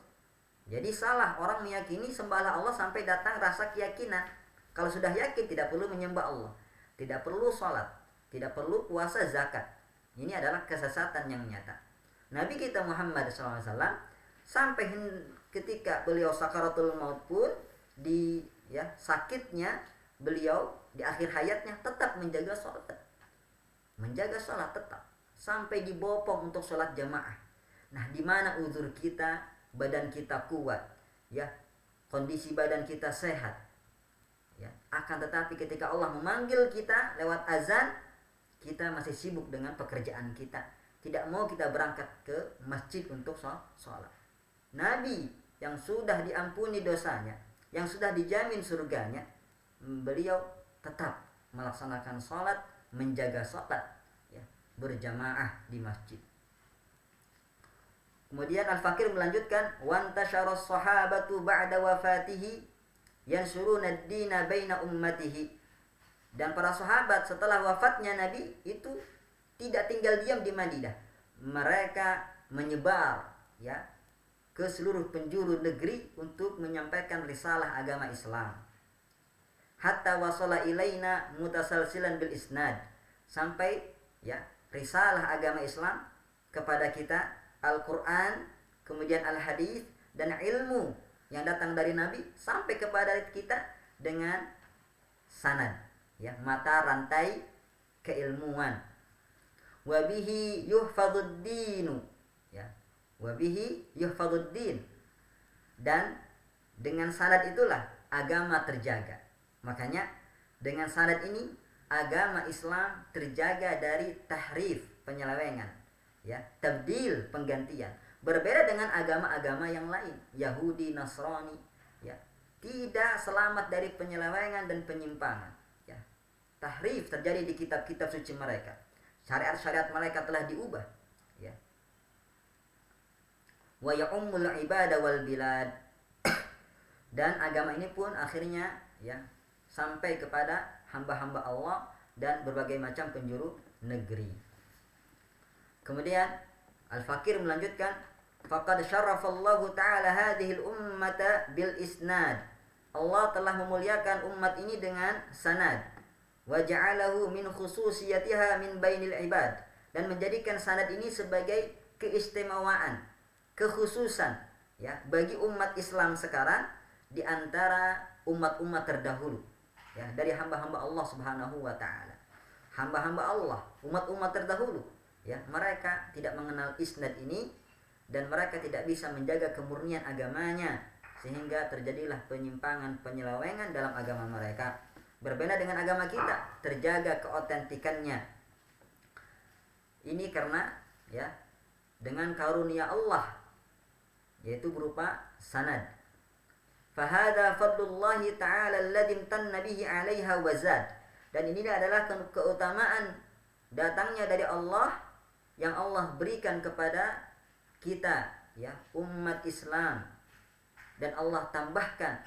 Speaker 1: Jadi salah orang meyakini sembahlah Allah sampai datang rasa keyakinan. Kalau sudah yakin tidak perlu menyembah Allah, tidak perlu sholat, tidak perlu puasa zakat. Ini adalah kesesatan yang nyata. Nabi kita Muhammad SAW sampai ketika beliau sakaratul maut pun, di, ya, sakitnya beliau di akhir hayatnya tetap menjaga sholat. Menjaga sholat tetap sampai dibopong untuk sholat jamaah. Nah, di mana uzur kita? Badan kita kuat, ya, kondisi badan kita sehat, ya. Akan tetapi ketika Allah memanggil kita lewat azan, kita masih sibuk dengan pekerjaan kita, tidak mau kita berangkat ke masjid untuk sholat. Nabi yang sudah diampuni dosanya, yang sudah dijamin surganya, beliau tetap melaksanakan sholat, menjaga sholat, ya, berjamaah di masjid. Kemudian Al-Fakir melanjutkan, wantashara sahabatu ba'da wafatihi yansuruna ad-dina baina ummatihi. Dan para sahabat setelah wafatnya Nabi itu tidak tinggal diam di Madinah. Mereka menyebar, ya, ke seluruh penjuru negeri untuk menyampaikan risalah agama Islam. Hatta wasala ilaina mutasalsilan bil isnad, sampai, ya, risalah agama Islam kepada kita, Al-Quran, kemudian Al-Hadis, dan ilmu yang datang dari Nabi sampai kepada kita dengan sanad, ya, mata rantai keilmuan. Wabihi yuhfaduddinu, ya, wabihi yuhfaduddin, dan dengan sanad itulah agama terjaga. Makanya dengan sanad ini agama Islam terjaga dari tahrif, penyelewengan, ya, tabdil, penggantian. Berbeda dengan agama-agama yang lain, Yahudi, Nasrani, ya, tidak selamat dari penyelewengan dan penyimpangan, ya. Tahrif terjadi di kitab-kitab suci mereka. Syariat-syariat mereka telah diubah, ya. Wa ya'ummul ibadah wal bilad. Dan agama ini pun akhirnya, ya, sampai kepada hamba-hamba Allah dan berbagai macam penjuru negeri. Kemudian Al-Fakir melanjutkan, faqad syarrafallahu ta'ala hadhil ummata bil isnad. Allah telah memuliakan umat ini dengan sanad. Wa ja'alahu min khususiyatiha min bainil ibad, dan menjadikan sanad ini sebagai keistimewaan, kekhususan, ya, bagi umat Islam sekarang di antara umat-umat terdahulu, ya, dari hamba-hamba Allah Subhanahu wa taala. Hamba-hamba Allah, umat-umat terdahulu, ya, mereka tidak mengenal isnad ini dan mereka tidak bisa menjaga kemurnian agamanya, sehingga terjadilah penyimpangan, penyelewengan dalam agama mereka. Berbeda dengan agama kita, terjaga keotentikannya. Ini karena, ya, dengan karunia Allah, yaitu berupa sanad. Fahada fadlullahi ta'ala alladhi imtanna bihi 'alaiha wa zad. Dan ini adalah keutamaan datangnya dari Allah yang Allah berikan kepada kita, ya, umat Islam, dan Allah tambahkan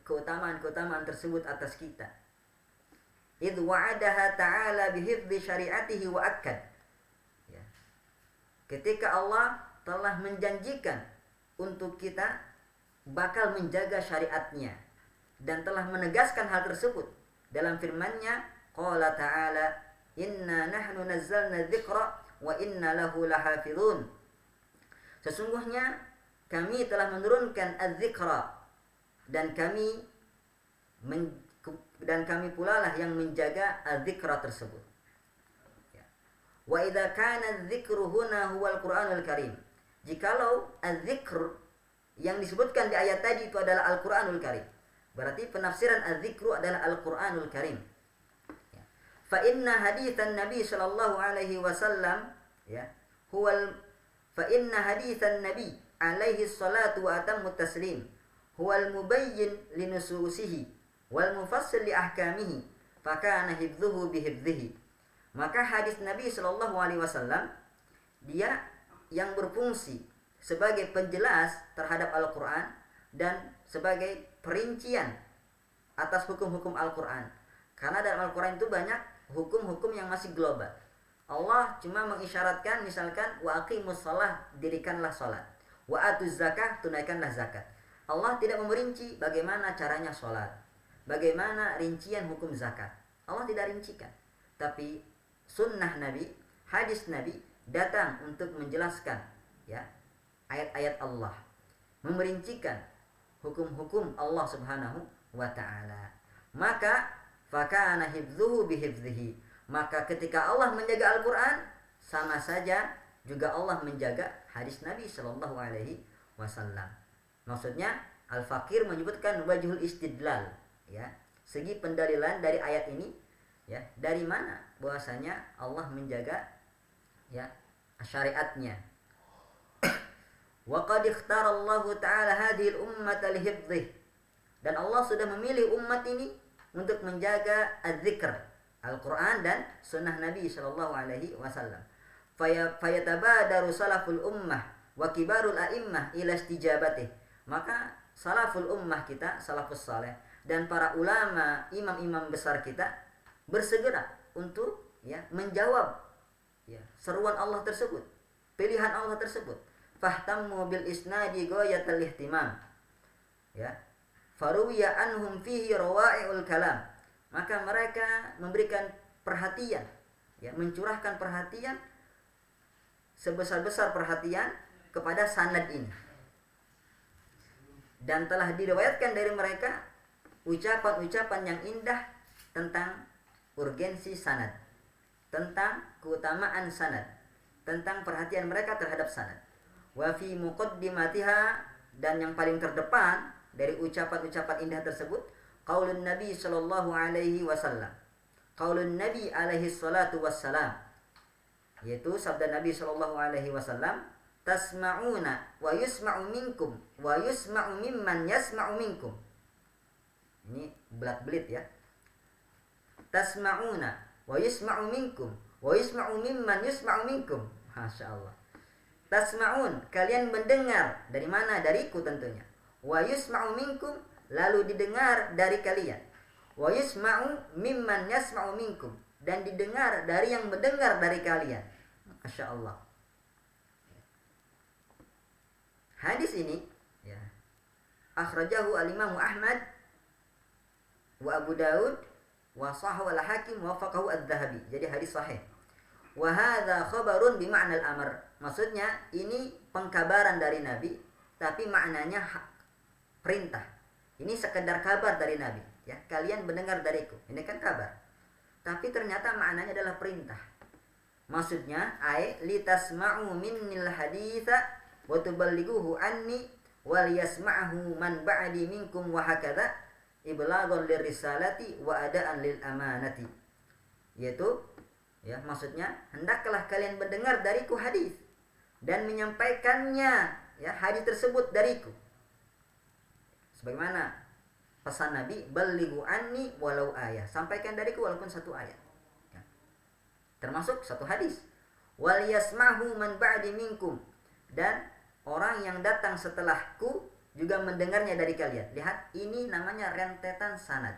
Speaker 1: keutamaan-keutamaan tersebut atas kita. Idh wa'adaha ta'ala bihifdhi syari'atihi wa akkad. Ya. Ketika Allah telah menjanjikan untuk kita bakal menjaga syariatnya dan telah menegaskan hal tersebut dalam firman-Nya, qala ta'ala inna nahnu nazzalna dzikra wa inna lahu lahafizun. Sesungguhnya kami telah menurunkan adz-dzikra dan kami pula lah yang menjaga adz-dzikra tersebut. Ya. Wa idza kana adz-dzikru huna huwal Qur'anul Karim. Jikalau adz-dzikr yang disebutkan di ayat tadi itu adalah Al-Qur'anul Karim, berarti penafsiran adz-dzikru adalah Al-Qur'anul Karim. Ya. Fa inna haditsan Nabi sallallahu alaihi wasallam, ya, fa inna haditsan Nabi alaihi salatu wa atammu taslim huwal mubayyin linususihi wal mufassil li ahkamihi fakana hifdhuhu bihifdhihi. Maka hadis Nabi sallallahu alaihi wasallam dia yang berfungsi sebagai penjelas terhadap Al-Qur'an dan sebagai perincian atas hukum-hukum Al-Qur'an. Karena dalam Al-Qur'an itu banyak hukum-hukum yang masih global. Allah cuma mengisyaratkan, misalkan wa aqimus shalah, dirikanlah salat, wa atuz zakah, tunaikanlah zakat. Allah tidak memerinci bagaimana caranya salat, bagaimana rincian hukum zakat. Allah tidak rincikan. Tapi sunnah Nabi, hadis Nabi datang untuk menjelaskan, ya, ayat-ayat Allah, memerincikan hukum-hukum Allah Subhanahu wa taala. Maka fakana hifdzuhu bihifdzihi. Maka ketika Allah menjaga Al-Qur'an, sama saja juga Allah menjaga hadis Nabi sallallahu alaihi wasallam. Maksudnya Al-Fakir menyebutkan wajhul istidlal, ya, segi pendalilan dari ayat ini, ya, dari mana bahwasanya Allah menjaga, ya, syariatnya. Wa qad ikhtara Allah taala hadhihi al-ummata li hifdhihi. Dan Allah sudah memilih umat ini untuk menjaga az-zikr, Al-Quran dan sunnah Nabi sallallahu alaihi wasallam. Fayatabadaru salaful ummah wa kibarul a'immah ila istijabatih. Maka salaful ummah kita, salafus saleh, dan para ulama, imam-imam besar kita bersegera untuk, ya, menjawab, ya, seruan Allah tersebut, pilihan Allah tersebut. Fahtammu bil isnadi ghayatul ihtimam. Ya. Faruwiya anhum fihi rawa'iul kalam. Maka mereka memberikan perhatian, ya, mencurahkan perhatian sebesar-besar perhatian kepada sanad ini. Dan telah diriwayatkan dari mereka ucapan-ucapan yang indah tentang urgensi sanad, tentang keutamaan sanad, tentang perhatian mereka terhadap sanad. Wa fi muqaddimatiha, dan yang paling terdepan dari ucapan-ucapan indah tersebut, qaulun Nabi sallallahu alaihi wasallam. Qaulun Nabi alaihi salatu wassalam, yaitu sabda Nabi sallallahu alaihi wasallam, tasma'una wa yusma'u minkum wa yusma'u mimman yasma'u minkum. Ini belat-belit, ya. Tasma'una wa yusma'u minkum wa yusma'u mimman yusma'u minkum. Masya Allah. Tasma'un, kalian mendengar dari mana? Dariku tentunya. Wa yusma'u minkum, lalu didengar dari kalian. Wa yusma'u mimman yasma'u minkum, dan didengar dari yang mendengar dari kalian. Masya Allah. Hadis ini, ya, akhrajahu al-Imam Ahmad wa Abu Daud wa sahahu al-Hakim wa wafaqahu adz-Dzahabi. Jadi hadis sahih. Wa hadza khabarun bi ma'nal amr. Maksudnya ini pengkabaran dari Nabi, tapi maknanya perintah. Ini sekedar kabar dari Nabi, ya. Kalian mendengar dariku. Ini kan kabar. Tapi ternyata maknanya adalah perintah. Maksudnya litasma'u minnil haditsa wa tuballighuhu anni wal yasma'hu man ba'di minkum wa hakadha iblaghun lirisalati wa ada'an lil amanati. Yaitu Ya, maksudnya hendaklah kalian mendengar dariku hadis dan menyampaikannya, ya, hadis tersebut dariku. Sebagaimana pesan Nabi, "Ballighu anni walau ayah." Sampaikan dariku walaupun satu ayat. Ya. Termasuk satu hadis. "Wal yasma'hu man ba'di minkum." Dan orang yang datang setelahku juga mendengarnya dari kalian. Lihat, ini namanya rentetan sanad.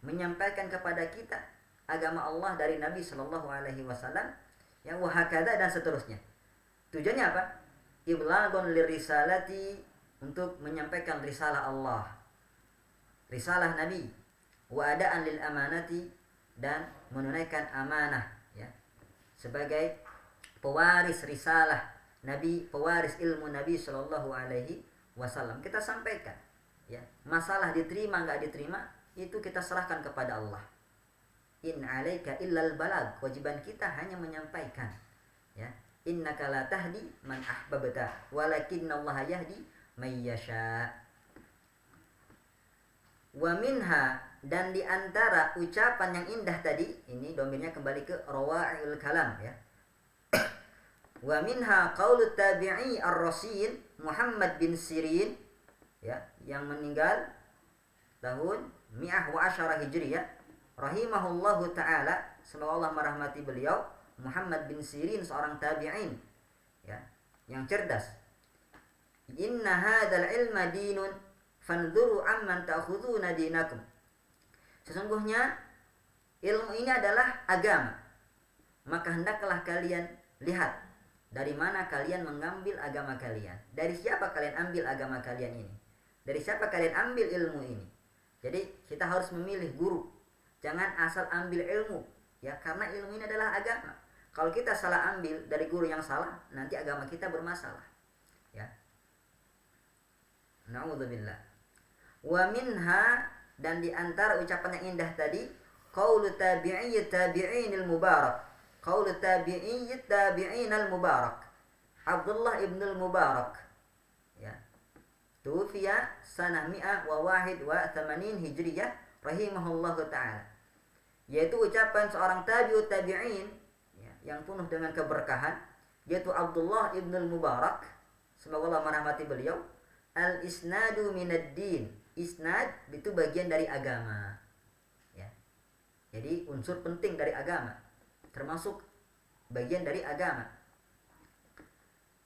Speaker 1: Menyampaikan kepada kita agama Allah dari Nabi Shallallahu Alaihi Wasallam, ya, wahakada dan seterusnya. Tujuannya apa? Iblaghun lirisalati, untuk menyampaikan risalah Allah, risalah Nabi, wa adaan lil amanati, dan menunaikan amanah, ya, sebagai pewaris risalah Nabi, pewaris ilmu Nabi Shallallahu Alaihi Wasallam. Kita sampaikan, ya, masalah diterima nggak diterima itu kita serahkan kepada Allah. In alaika illal balag, kewajiban kita hanya menyampaikan, ya. Innaka la tahdi man ahbabta walakinnallaha yahdi may yasha. Wa minha, dan di antara ucapan yang indah tadi, ini domirnya kembali ke rawa'il kalam, ya. Wa minha qaulut tabi'i ar-rasil Muhammad bin Sirin, ya, yang meninggal tahun 110 Hijriyah, rahimahullahu ta'ala, semoga Allah merahmati beliau. Muhammad bin Sirin seorang tabi'in, ya, yang cerdas. Inna hadzal ilma dinun fanzuru amman ta'khuduna dinakum. Sesungguhnya ilmu ini adalah agama, maka hendaklah kalian lihat dari mana kalian mengambil agama kalian. Dari siapa kalian ambil agama kalian ini? Dari siapa kalian ambil ilmu ini? Jadi kita harus memilih guru. Jangan asal ambil ilmu, ya, karena ilmu ini adalah agama. Kalau kita salah ambil dari guru yang salah, nanti agama kita bermasalah, ya. Na'udzubillah. Wa minha, dan di antara ucapan yang indah tadi, qaulu tabi'i tabi'inil mubarak. Qaulu tabi'i tabi'inal mubarak, Abdullah ibn al-Mubarak, ya. Tufiya sanah 181 Hijriyah, rahimahullahu ta'ala. Yaitu ucapan seorang tabi'ut tabi'in, ya, yang penuh dengan keberkahan, yaitu Abdullah ibn al-Mubarak, semoga Allah merahmati beliau. Al-isnadu minad din. Isnad itu bagian dari agama, ya. Jadi unsur penting dari agama, termasuk bagian dari agama.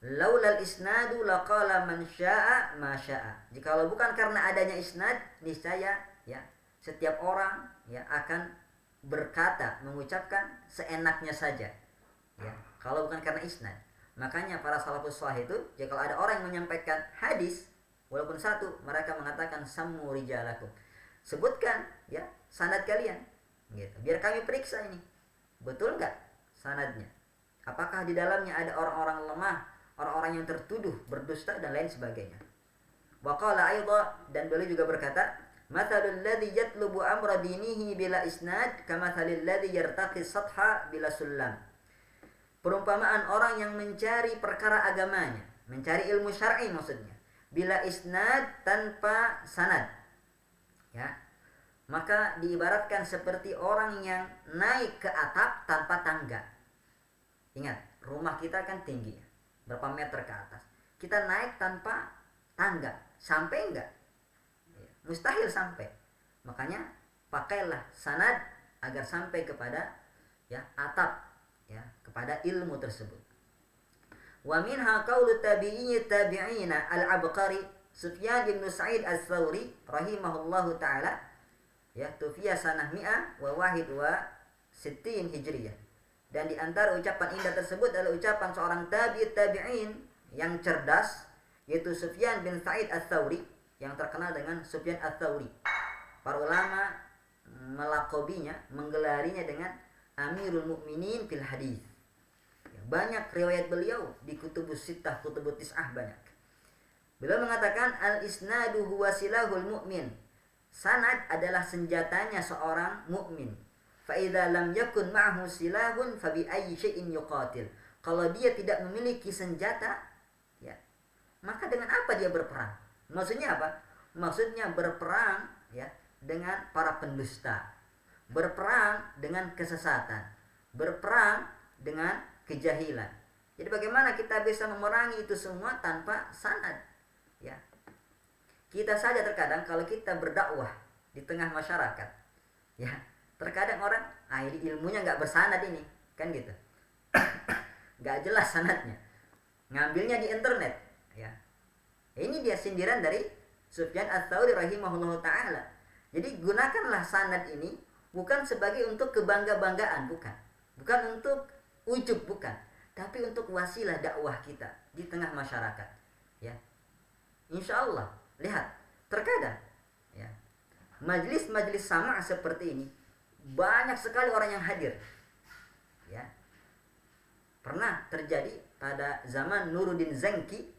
Speaker 1: Laulal isnadu laqala man syaa ma syaa. Jikalau bukan karena adanya isnad, niscaya, ya, setiap orang, ya, akan berkata, mengucapkan seenaknya saja, ya, kalau bukan karena isnad. Makanya para salafus saleh itu, jika ada orang yang menyampaikan hadis walaupun satu, mereka mengatakan sammu rijalakum, sebutkan, ya, sanad kalian, gitu, biar kami periksa ini betul nggak sanadnya, apakah di dalamnya ada orang-orang lemah, orang-orang yang tertuduh berdusta dan lain sebagainya. Wa qala aidha, dan beliau juga berkata, mathalul ladzi yatlubu amra dinihi bila isnad kamathalil ladzi yartaqi satha bila sullam. Perumpamaan orang yang mencari perkara agamanya, mencari ilmu syar'i maksudnya, bila isnad, tanpa sanad, ya, maka diibaratkan seperti orang yang naik ke atap tanpa tangga. Ingat, rumah kita kan tinggi, berapa meter ke atas, kita naik tanpa tangga, sampai enggak? Mustahil sampai. Makanya pakailah sanad agar sampai kepada, ya, atap, ya, kepada ilmu tersebut. Wa minha qaulu tabi'iyyi tabi'ina al-Abqari Sufyan bin Sa'id al-Thawri rahimahullahu ta'ala, ya, tufiya sanah 161 Hijriyah. Dan di antara ucapan indah tersebut adalah ucapan seorang tabi'in yang cerdas, yaitu Sufyan bin Sa'id al-Thawri, yang terkenal dengan Sufyan al-Thawri. Para ulama melakobinya, menggelarinya dengan Amirul Mukminin fil hadis. Banyak riwayat beliau di kutubus sittah, kutubus tis'ah banyak. Beliau mengatakan al-isnadu huwa silahul mu'min. Sanad adalah senjatanya seorang mukmin. Fa idza lam yakun ma'hu silahun fa bi ayyi syai'in yuqatil. Kalau dia tidak memiliki senjata, ya, maka dengan apa dia berperang? Maksudnya apa? Maksudnya berperang, ya, dengan para pendusta, berperang dengan kesesatan, berperang dengan kejahilan. Jadi bagaimana kita bisa memerangi itu semua tanpa sanad? Ya. Kita saja terkadang kalau kita berdakwah di tengah masyarakat, ya, terkadang orang, ini ilmunya nggak bersanad ini, kan gitu. Nggak jelas sanadnya. Ngambilnya di internet, ya. Ini dia sindiran dari Sufyan Ats-Tsauri rahimahullah taala. Jadi gunakanlah sanad ini bukan sebagai untuk kebangga-banggaan, bukan untuk ujub, bukan, tapi untuk wasilah dakwah kita di tengah masyarakat, ya. Insya Allah, lihat, terkadang, ya, majlis-majlis sama seperti ini banyak sekali orang yang hadir, ya. Pernah terjadi pada zaman Nuruddin Zanki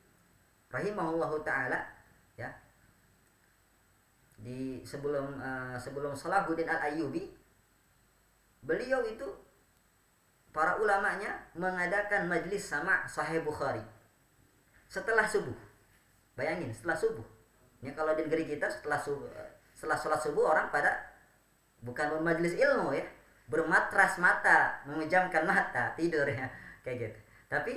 Speaker 1: rahimahullahu taala, ya, di sebelum Salahuddin Al-Ayyubi, beliau itu para ulamanya mengadakan majlis sama Sahih Bukhari setelah subuh. Bayangin, setelah subuh. Ini kalau di negeri kita setelah sholat subuh orang pada bukan bermajlis ilmu, ya, bermatras mata, memejamkan mata, tidur, ya, kayak gitu. Tapi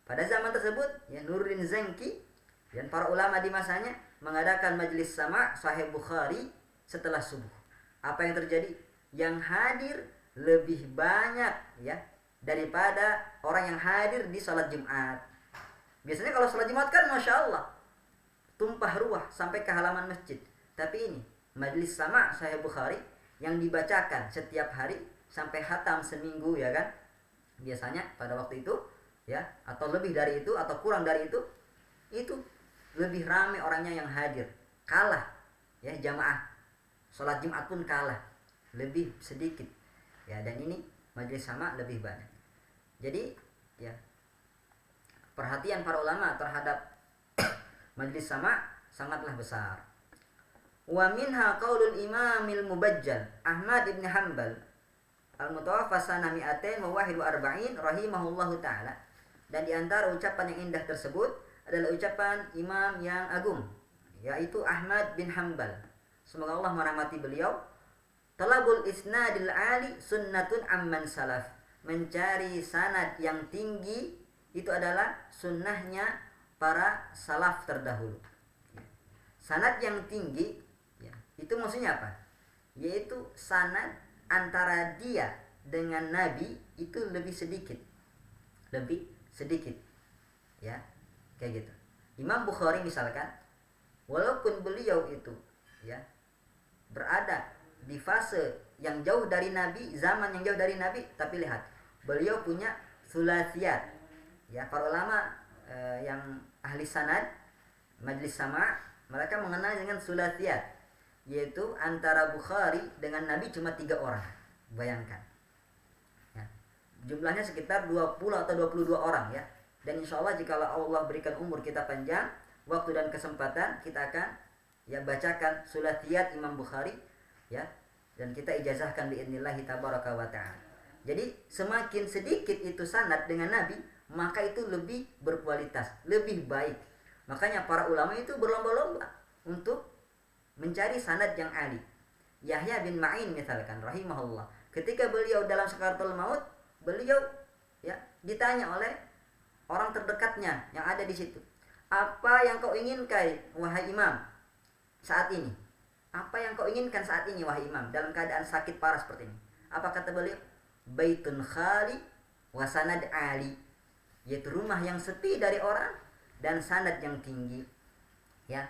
Speaker 1: pada zaman tersebut, ya, Nuruddin Zanki dan para ulama di masanya mengadakan majlis sama Sahih Bukhari setelah subuh. Apa yang terjadi? Yang hadir lebih banyak, ya, daripada orang yang hadir di sholat Jumat. Biasanya kalau sholat Jumat kan Masya Allah tumpah ruah sampai ke halaman masjid. Tapi ini majlis sama Sahih Bukhari yang dibacakan setiap hari sampai hatam seminggu, ya kan? Biasanya pada waktu itu, ya, atau lebih dari itu atau kurang dari itu lebih ramai orangnya yang hadir. Kalah, ya, jamaah sholat Jumat pun kalah, lebih sedikit, ya. Dan ini majlis sama lebih banyak. Jadi, ya, perhatian para ulama terhadap majlis sama sangatlah besar. Wa minha qaulul Imamil Mubajjal Ahmad ibn Hanbal al-mutawaffa sanah 241 rahimahullahu taala. Dan di antara ucapan yang indah tersebut adalah ucapan imam yang agung, yaitu Ahmad bin Hanbal, semoga Allah merahmati beliau. Talabul isnadil ali sunnatun amman salaf. Mencari sanad yang tinggi itu adalah sunnahnya para salaf terdahulu. Sanad yang tinggi, ya, itu maksudnya apa? Yaitu sanad antara dia dengan Nabi itu lebih sedikit, ya, kayak gitu. Imam Bukhari misalkan, walaupun beliau itu, ya, berada di fase yang jauh dari Nabi, zaman yang jauh dari Nabi, tapi lihat, beliau punya sulasiyat, ya. Para ulama yang ahli sanad majlis sama, mereka mengenal dengan sulasiyat, yaitu antara Bukhari dengan Nabi cuma 3 orang. Bayangkan, ya. Jumlahnya sekitar 20 atau 22 orang, ya. Dan insya Allah jika Allah berikan umur kita panjang, waktu dan kesempatan, kita akan, ya, bacakan sulasiyat Imam Bukhari, ya, dan kita ijazahkan biidnillahi tabaraka wa ta'ala. Jadi semakin sedikit itu sanad dengan Nabi, maka itu lebih berkualitas, lebih baik. Makanya para ulama itu berlomba-lomba untuk mencari sanad yang ali. Yahya bin Ma'in misalkan rahimahullah, ketika beliau dalam sakaratul maut, beliau, ya, ditanya oleh orang terdekatnya yang ada di situ, apa yang kau inginkan wahai imam saat ini? Apa yang kau inginkan saat ini wahai imam dalam keadaan sakit parah seperti ini? Apa kata beliau? Baitun khali wa sanad ali, yaitu rumah yang sepi dari orang dan sanad yang tinggi, ya.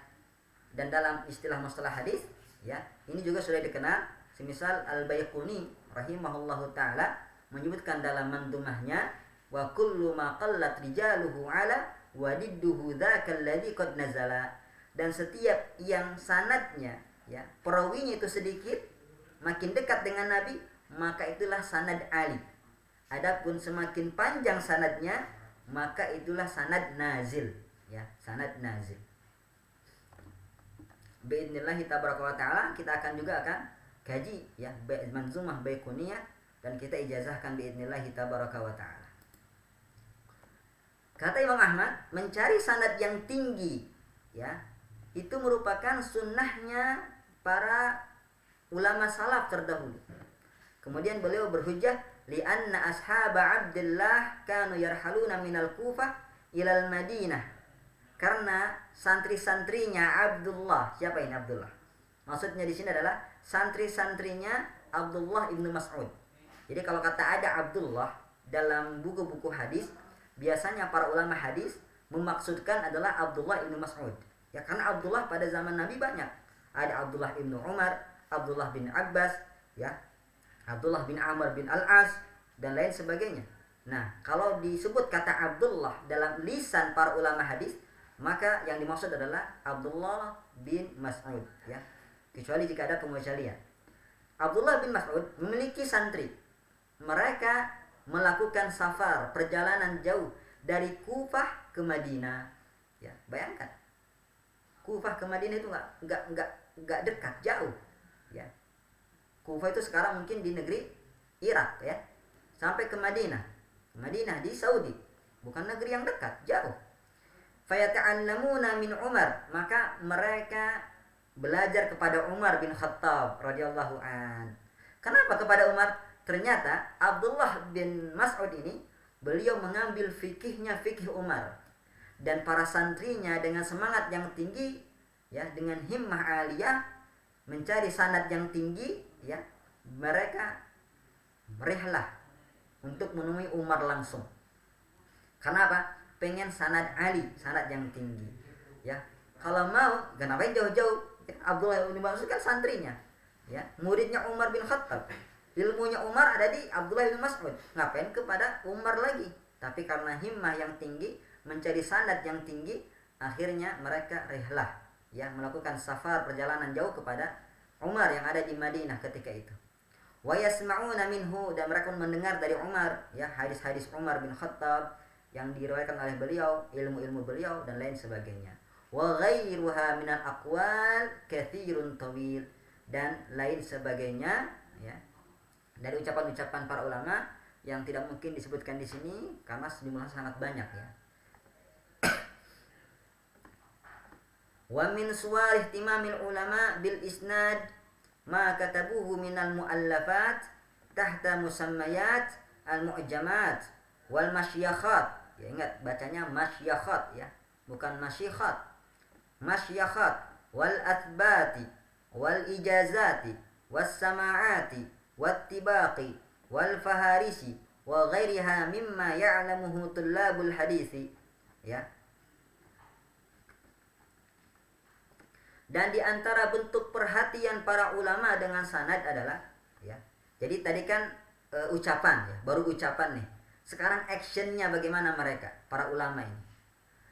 Speaker 1: Dan dalam istilah mustalah hadis, ya, ini juga sudah dikenal. Semisal Al-Baiquni rahimahullahu taala menyebutkan dalam mandumahnya, wa kullu ma qallat rijaluhu ala wadidduhu dzakal ladzi qad nazala. Dan setiap yang sanadnya, ya, perawinya itu sedikit, makin dekat dengan Nabi, maka itulah sanad ali. Adapun semakin panjang sanadnya, maka itulah sanad nazil, ya, sanad nazil. Biidnillahi tabaraka wa ta'ala kita juga akan kaji, ya, manzumah Baiquniyah, dan kita ijazahkan biidnillahi tabaraka wa ta'ala. Kata Imam Ahmad, mencari sanad yang tinggi, ya, itu merupakan sunnahnya para ulama salaf terdahulu. Kemudian beliau berhujjah lianna ashab Abdullah kanu yarhaluna minal Kufah ilal Madinah. Karena santri-santrinya Abdullah, siapa ini Abdullah? Maksudnya di sini adalah santri-santrinya Abdullah ibnu Mas'ud. Jadi kalau kata ada Abdullah dalam buku-buku hadis, biasanya para ulama hadis memaksudkan adalah Abdullah ibnu Mas'ud. Ya, karena Abdullah pada zaman Nabi banyak. Ada Abdullah ibnu Umar, Abdullah bin Abbas, ya, Abdullah bin Amr bin Al-As, dan lain sebagainya. Nah, kalau disebut kata Abdullah dalam lisan para ulama hadis, maka yang dimaksud adalah Abdullah bin Mas'ud, ya. Kecuali jika ada pengecualian. Abdullah bin Mas'ud memiliki santri. Mereka melakukan safar, perjalanan jauh dari Kufah ke Madinah. Ya, bayangkan. Kufah ke Madinah itu enggak dekat, jauh. Ya. Kufah itu sekarang mungkin di negeri Irak, ya. Sampai ke Madinah. Madinah di Saudi. Bukan negeri yang dekat, jauh. Fayata'allamuna min Umar, maka mereka belajar kepada Umar bin Khattab radhiyallahu an. Kenapa kepada Umar? Ternyata Abdullah bin Mas'ud ini beliau mengambil fikihnya fikih Umar, dan para santrinya dengan semangat yang tinggi, ya, dengan himmah aliyah mencari sanad yang tinggi, ya, mereka merihlah untuk menemui Umar langsung. Kenapa? Pengen sanad ali, sanad yang tinggi, ya. Kalau mau, kenapa jauh-jauh? Ya, Abdullah bin Mas'ud kan santrinya, ya, muridnya Umar bin Khattab. Ilmunya Umar ada di Abdullah bin Mas'ud. Ngapain kepada Umar lagi? Tapi karena himmah yang tinggi, mencari sanad yang tinggi, akhirnya mereka rihlah, ya, melakukan safar, perjalanan jauh kepada Umar yang ada di Madinah ketika itu. Wa yasma'una minhu, dan mereka mendengar dari Umar, ya, hadis-hadis Umar bin Khattab yang diriwayatkan oleh beliau, ilmu-ilmu beliau dan lain sebagainya. Wa ghairuha minal aqwal katsirun tawil, dan lain sebagainya, ya, dari ucapan-ucapan para ulama yang tidak mungkin disebutkan di sini karena jumlahnya sangat banyak, ya. Wa min suwar ihtimamil ulama bil isnad ma katabuhu minal muallafat tahta musammayat al mu'jamat wal masyayikhat. Ya, ingat bacanya masyayikhat, ya, bukan masyikhat. Masyayikhat wal athbati wal ijazati was samaati wattibaqi wal faharisi wa ghairiha mimma ya'lamuhu tullabul hadisi, ya. Dan di antara bentuk perhatian para ulama dengan sanad adalah, ya. Jadi tadi kan ucapan, ya, baru ucapan nih. Sekarang actionnya bagaimana mereka, para ulama ini.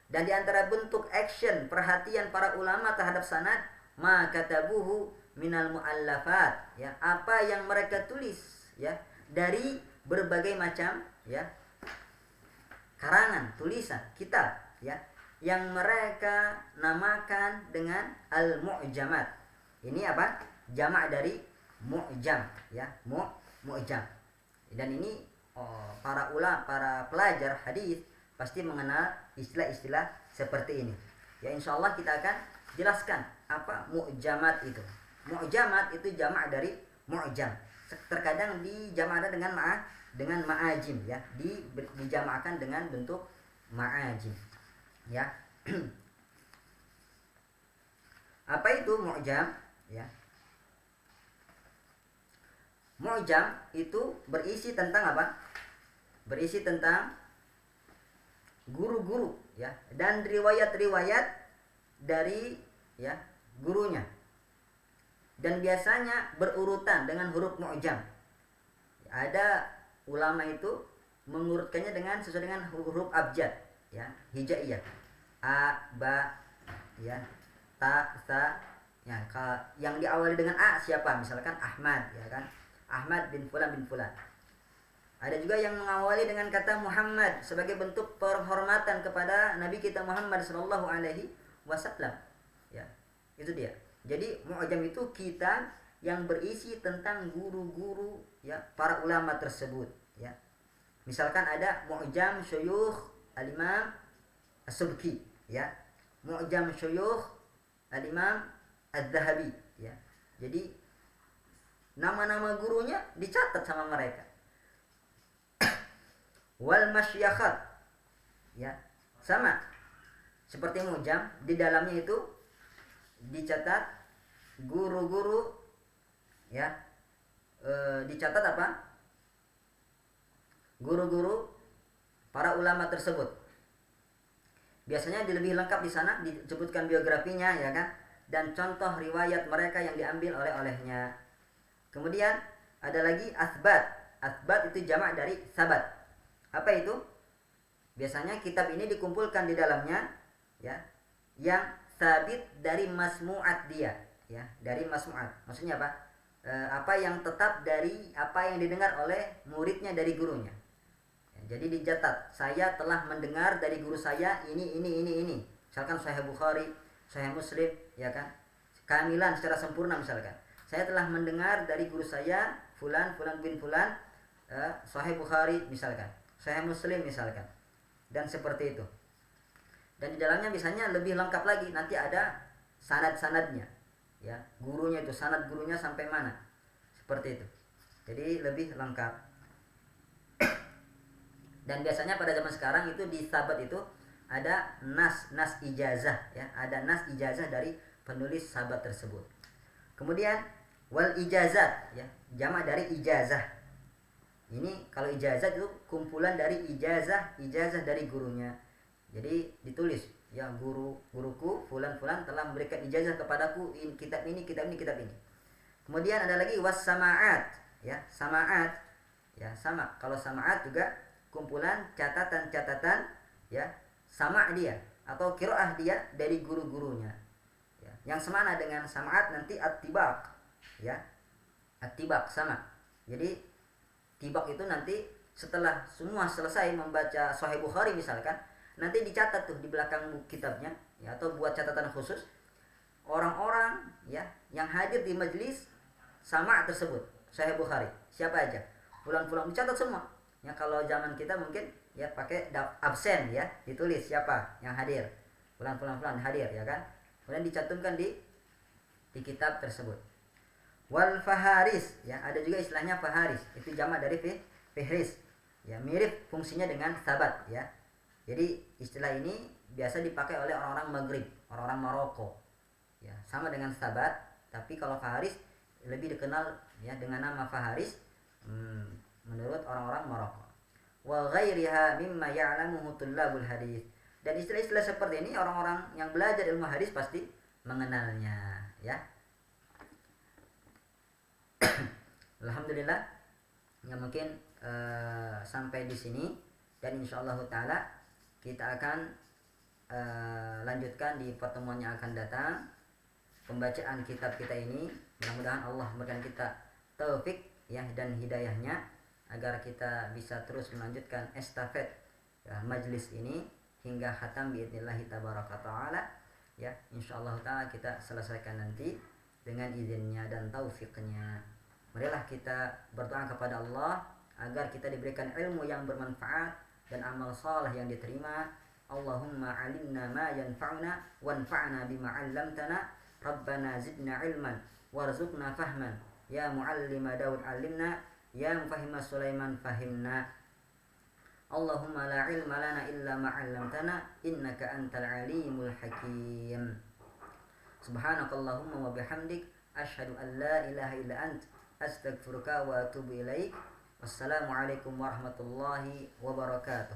Speaker 1: Dan di antara bentuk action perhatian para ulama terhadap sanad, ma katabuhu minal muallafat, ya, apa yang mereka tulis, ya, dari berbagai macam, ya, karangan, tulisan, kitab, ya, yang mereka namakan dengan al-mu'jamat. Ini apa? Jamak dari mu'jam, ya, mu'jam. Dan ini para pelajar hadis pasti mengenal istilah-istilah seperti ini. Ya, insyaallah kita akan jelaskan apa mu'jamat itu. Mu'jamat itu jamak dari mu'jam. Terkadang dijamakkan dengan ma'ajim, ya, dijamakkan dengan bentuk ma'ajim, ya. Apa itu mu'jam, ya? Mu'jam itu berisi tentang apa? Berisi tentang guru-guru, ya, dan riwayat-riwayat dari, ya, gurunya. Dan biasanya berurutan dengan huruf mu'jam. Ada ulama itu mengurutkannya dengan sesuai dengan huruf abjad, ya, hijaiyah. A, ba, ya, ta, sa, ya, yang diawali dengan a siapa? Misalkan Ahmad, ya kan? Ahmad bin fulan bin fulan. Ada juga yang mengawali dengan kata Muhammad sebagai bentuk penghormatan kepada Nabi kita Muhammad sallallahu alaihi wasallam. Ya, itu dia. Jadi mu'jam itu kitab yang berisi tentang guru-guru, ya, para ulama tersebut, ya. Misalkan ada mu'jam syuyukh al-Imam As-Subki, ya. Mu'jam syuyukh al-Imam Az-Zahabi, ya. Jadi nama-nama gurunya dicatat sama mereka. Wal masyakhat, ya, sama seperti mujam, di dalamnya itu dicatat guru-guru, ya, dicatat apa? Guru-guru para ulama tersebut. Biasanya lebih lengkap di sana disebutkan biografinya, ya kan, dan contoh riwayat mereka yang diambil olehnya. Kemudian ada lagi asbat. Asbat itu jamak dari sabat. Apa itu? Biasanya kitab ini dikumpulkan di dalamnya, ya, yang sabit dari masmu'at dia, ya, dari masmu'at. Maksudnya apa? Apa yang tetap dari apa yang didengar oleh muridnya dari gurunya. Jadi dicatat, saya telah mendengar dari guru saya ini. Misalkan Sahih Bukhari, Sahih Muslim, ya kan, kehamilan secara sempurna misalkan. Saya telah mendengar dari guru saya fulan bin fulan, Sahih Bukhari misalkan, Sahih Muslim misalkan, dan seperti itu. Dan di dalamnya biasanya lebih lengkap lagi, nanti ada sanad-sanadnya, ya, gurunya itu, sanad gurunya sampai mana, seperti itu. Jadi lebih lengkap. Dan biasanya pada zaman sekarang itu di sabat itu ada nas ijazah, ya, ada nas ijazah dari penulis sabat tersebut. Kemudian wal ijazat, ya, jamak dari ijazah. Ini kalau ijazah itu kumpulan dari ijazah dari gurunya. Jadi ditulis, ya, guruku fulan telah memberikan ijazah kepadaku kitab ini. Kemudian ada lagi was samaat, ya, samaat, ya, sama. Kalau samaat juga kumpulan catatan, ya, sama dia atau qiraah dia dari guru-gurunya, ya. Yang semana dengan samaat nanti at-tibaq, ya, at-tibaq sama. Jadi tibaq itu nanti setelah semua selesai membaca Sahih Bukhari misalkan, nanti dicatat tuh di belakang kitabnya, ya, atau buat catatan khusus orang-orang, ya, yang hadir di majelis sama tersebut Sahih Bukhari, siapa aja, pulang dicatat semua. Ya, kalau zaman kita mungkin ya pakai absen, ya, ditulis siapa yang hadir, fulan hadir, ya kan, kemudian dicantumkan di kitab tersebut. Wal faharis, ya, ada juga istilahnya faharis, itu jamak dari fihris, ya, mirip fungsinya dengan sabat, ya. Jadi istilah ini biasa dipakai oleh orang-orang Maghrib, orang-orang Maroko, ya, sama dengan sabat, tapi kalau faharis lebih dikenal, ya, dengan nama faharis menurut orang-orang Maroko. Wa ghairiha mimma ya'lamuhu tullabul hadis. Dan istilah-istilah seperti ini orang-orang yang belajar ilmu hadis pasti mengenalnya, ya. Alhamdulillah, ya, mungkin sampai di sini, dan insyaallah taala kita akan lanjutkan di pertemuan yang akan datang pembacaan kitab kita ini. Mudah-mudahan Allah memberikan kita taufik, ya, dan hidayahnya agar kita bisa terus melanjutkan estafet, ya, majlis ini hingga khatam biidznillah tabaraka taala, ya. Insyaallah taala kita selesaikan nanti dengan izinnya dan taufiknya. Marilah kita berdoa kepada Allah agar kita diberikan ilmu yang bermanfaat dan amal saleh yang diterima. Allahumma alimna ma yanfa'una wanfa'na bima 'allamtana. Rabbana zidna ilman warzuqna fahman. Ya muallima Daud alimna, ya mufahhima Sulaiman fahimna. Allahumma la ilma lana illa ma 'allamtana innaka antal alimul hakim. Subhanakallahumma wa bihamdik asyhadu an la ilaha illa ant astaghfiruka wa atubu ilaik. Wassalamualaikum warahmatullahi wabarakatuh.